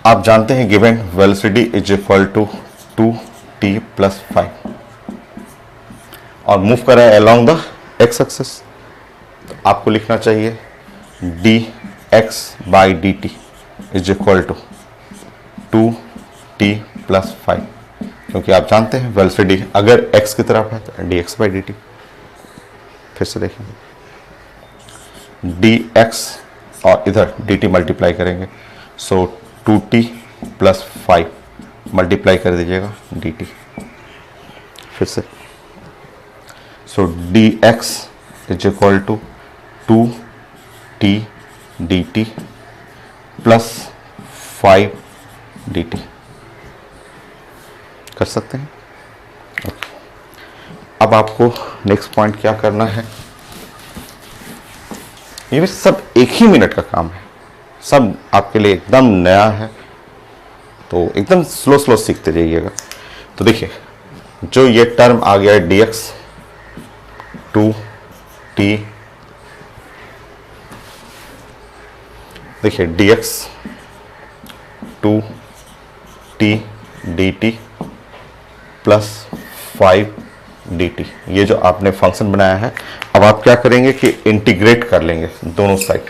आप जानते हैं गिवन वेलोसिटी = 2t + 5 और मूव कर रहा है अलोंग द x एक्सिस, तो आपको लिखना चाहिए dx बाई dt = 2t + 5। क्योंकि आप जानते हैं वेलोसिटी अगर x की तरफ है तो dx/dt। फिर से देखेंगे dx और इधर dt मल्टीप्लाई करेंगे, सो 2t प्लस 5 मल्टीप्लाई कर दीजिएगा dt। फिर से so dx is equal to 2t dt plus 5 dt। कर सकते हैं। Okay. अब आपको नेक्स्ट पॉइंट क्या करना है, ये भी सब एक ही मिनट का काम है, सब आपके लिए एकदम नया है, तो एकदम स्लो स्लो सीखते जाइएगा। तो देखिए जो ये टर्म आ गया है dx 2t, देखिए dx 2t dt plus 5 dt, ये जो आपने फंक्शन बनाया है, अब आप क्या करेंगे कि इंटीग्रेट कर लेंगे दोनों साइड,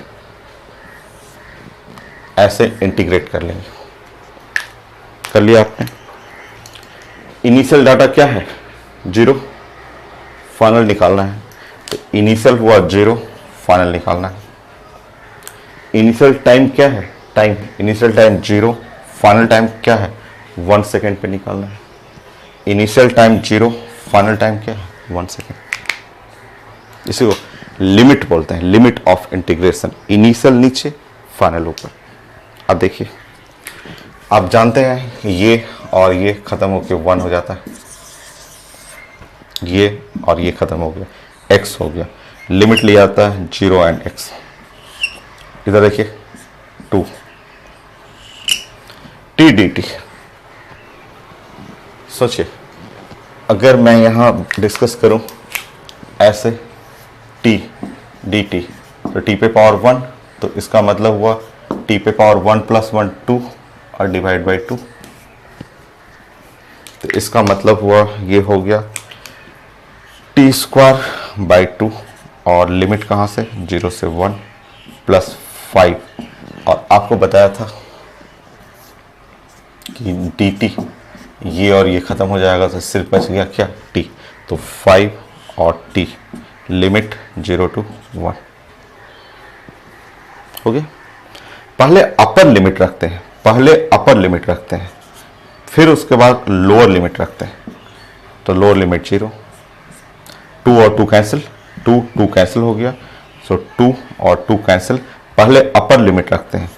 ऐसे इंटीग्रेट कर लेंगे। कर लिया आपने। इनिशियल डाटा क्या है 0, फाइनल निकालना है, तो इनिशियल हुआ 0, फाइनल निकालना है। इनिशियल टाइम क्या है, time initial time 0, final time क्या है 1 सेकेंड पे निकालना है। इनिशियल टाइम 0, फाइनल टाइम क्या है 1 सेकेंड। इसी को लिमिट बोलते हैं, लिमिट ऑफ इंटीग्रेशन। इनिशियल नीचे, फाइनल ऊपर। अब देखिए आप जानते हैं ये और ये खत्म होकर 1 हो जाता है, ये और ये खत्म हो गया, x हो गया, लिमिट लिया जाता है 0 एंड x। इधर देखिए 2 t dt। सोचिए अगर मैं यहां डिस्कस करूं ऐसे t dt, तो t पे पावर 1, तो इसका मतलब हुआ t पे पावर 1 प्लस 1 2 और डिवाइड बाई 2, तो इसका मतलब हुआ ये हो गया t स्क्वायर बाई 2, और लिमिट कहाँ से 0 से 1 प्लस 5, और आपको बताया था कि dt ये और ये खत्म हो जाएगा, तो सिर्फ बच गया क्या t, तो 5 और t, लिमिट 0 to 1 हो गया। पहले अपर लिमिट रखते हैं, पहले अपर लिमिट रखते हैं, फिर उसके बाद लोअर लिमिट रखते हैं। तो लोअर लिमिट 0, 2 और 2 कैंसिल, 2 कैंसिल हो गया, सो 2 और 2 कैंसिल। पहले अपर लिमिट रखते हैं,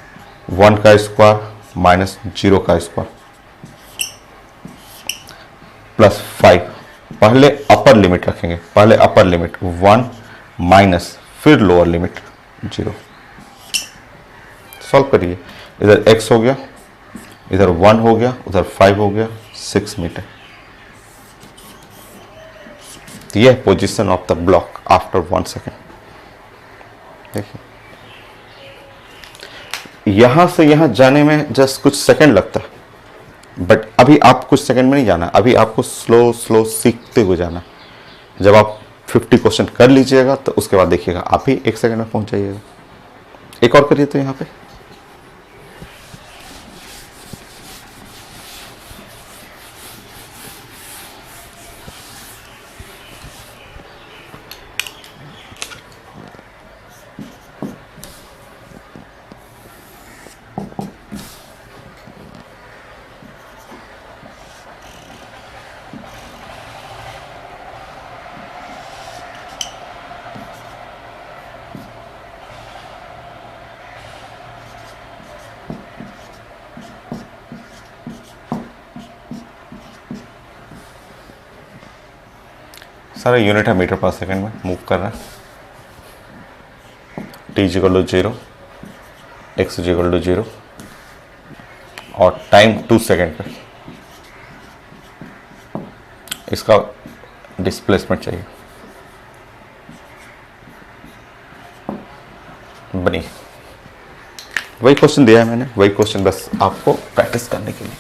1 का स्क्वायर माइनस 0 का स्क्वायर प्लस 5। पहले अपर लिमिट रखेंगे, पहले अपर लिमिट 1 माइनस, फिर लोअर लिमिट 0। सॉल्व करिए, इधर x हो गया, इधर 1 हो गया, उधर 5 हो गया, 6 मीटर। यह position of the block after 1 second. देखिए यहां से यहां जाने में जस्ट कुछ सेकंड लगता है, बट अभी आप कुछ सेकंड में नहीं जाना, अभी आपको स्लो स्लो सीखते हुए जाना। जब आप 50 क्वेश्चन कर लीजिएगा तो उसके बाद देखिएगा आप ही 1 सेकंड में पहुंच जाइएगा। एक और करिए तो यहां पे सारा यूनिट है मीटर पर सेकंड में मूव कर रहा है। t equal to 0, x equal to 0 और टाइम 2 सेकेंड पे इसका डिस्प्लेसमेंट चाहिए। बनी वही क्वेश्चन दिया है मैंने, वही क्वेश्चन, बस आपको प्रैक्टिस करने के लिए।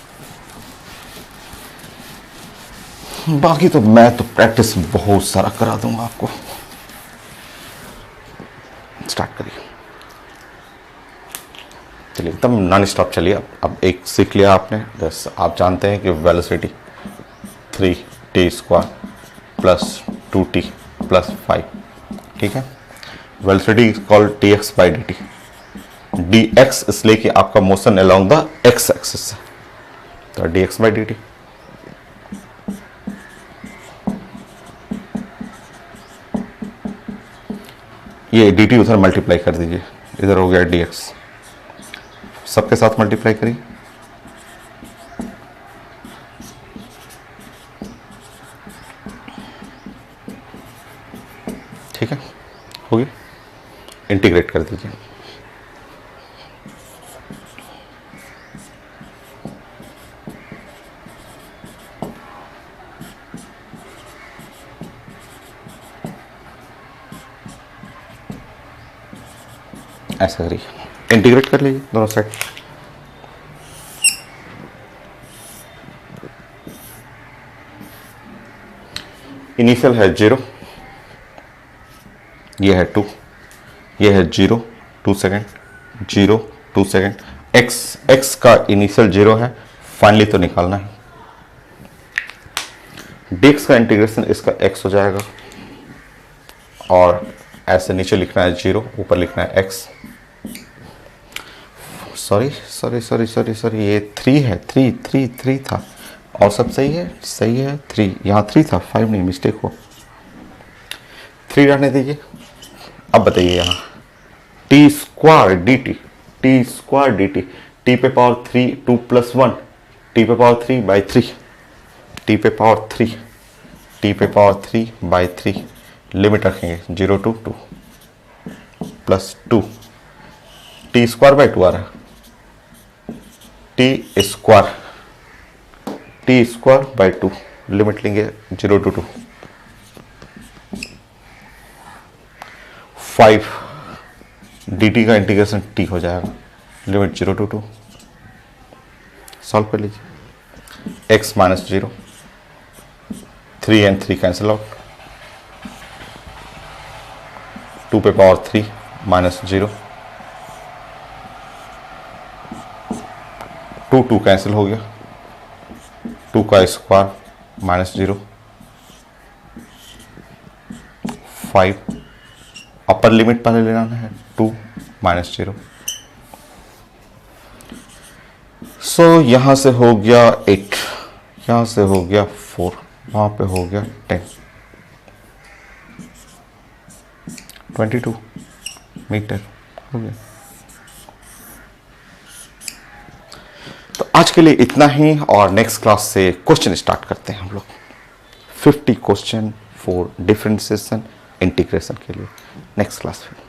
बाकी तो मैं तो प्रैक्टिस बहुत सारा करा दूंगा आपको। स्टार्ट करिए, चलिए एकदम नॉन स्टॉप चलिए। अब एक सीख लिया आपने, बस आप जानते हैं कि velocity 3t² plus 2t plus 5, ठीक है। Velocity is called dx/dt। dx इसलिए कि आपका motion along the x axis है, तो dx/dt। ये dt उधर मल्टीप्लाई कर दीजिए, इधर हो गया dx, सबके साथ मल्टीप्लाई करिए, ठीक है, हो गया। इंटीग्रेट कर दीजिए, ऐसा करिए, इंटीग्रेट कर लीजिए दोनों साइड। इनिशियल है 0, ये है 2, ये है 0 2 सेकेंड, 0 2 सेकेंड, x का इनिशियल 0 है, फाइनली तो निकालना है। dx का इंटीग्रेशन इसका x हो जाएगा, और ऐसे नीचे लिखना है 0, ऊपर लिखना है x। सॉरी, ये 3 है, 3 था, और सब सही है 3, यहाँ 3 था, 5 नहीं, मिस्टेक हो, 3 रहने दीजिए। अब बताइए यहाँ t² dt, t पे पावर 3 2 प्लस 1, t पे पावर 3/3, t पे पावर 3/3, लिमिट रखेंगे 0 to 2 प्लस 2, t²/2 आ रहा है, t²/2, लिमिट लेंगे 0 to 2, 5 dt का इंटीग्रेशन t हो जाएगा, लिमिट 0 to 2, सॉल्व कर लीजिए, x - 0, 3 and 3 कैंसिल आउट, 2 पे पावर 3 -0, 2 कैंसिल हो गया, 2 का स्क्वायर -0, 5, अपर लिमिट पहले लेना है 2 -0, सो यहां से हो गया 8, यहां से हो गया 4, वहां पे हो गया 10, 22 मीटर हो गया। तो आज के लिए इतना ही, और नेक्स्ट क्लास से क्वेश्चन स्टार्ट करते हैं हम लोग, 50 क्वेश्चन फॉर डिफरेंशिएशन इंटीग्रेशन के लिए नेक्स्ट क्लास में।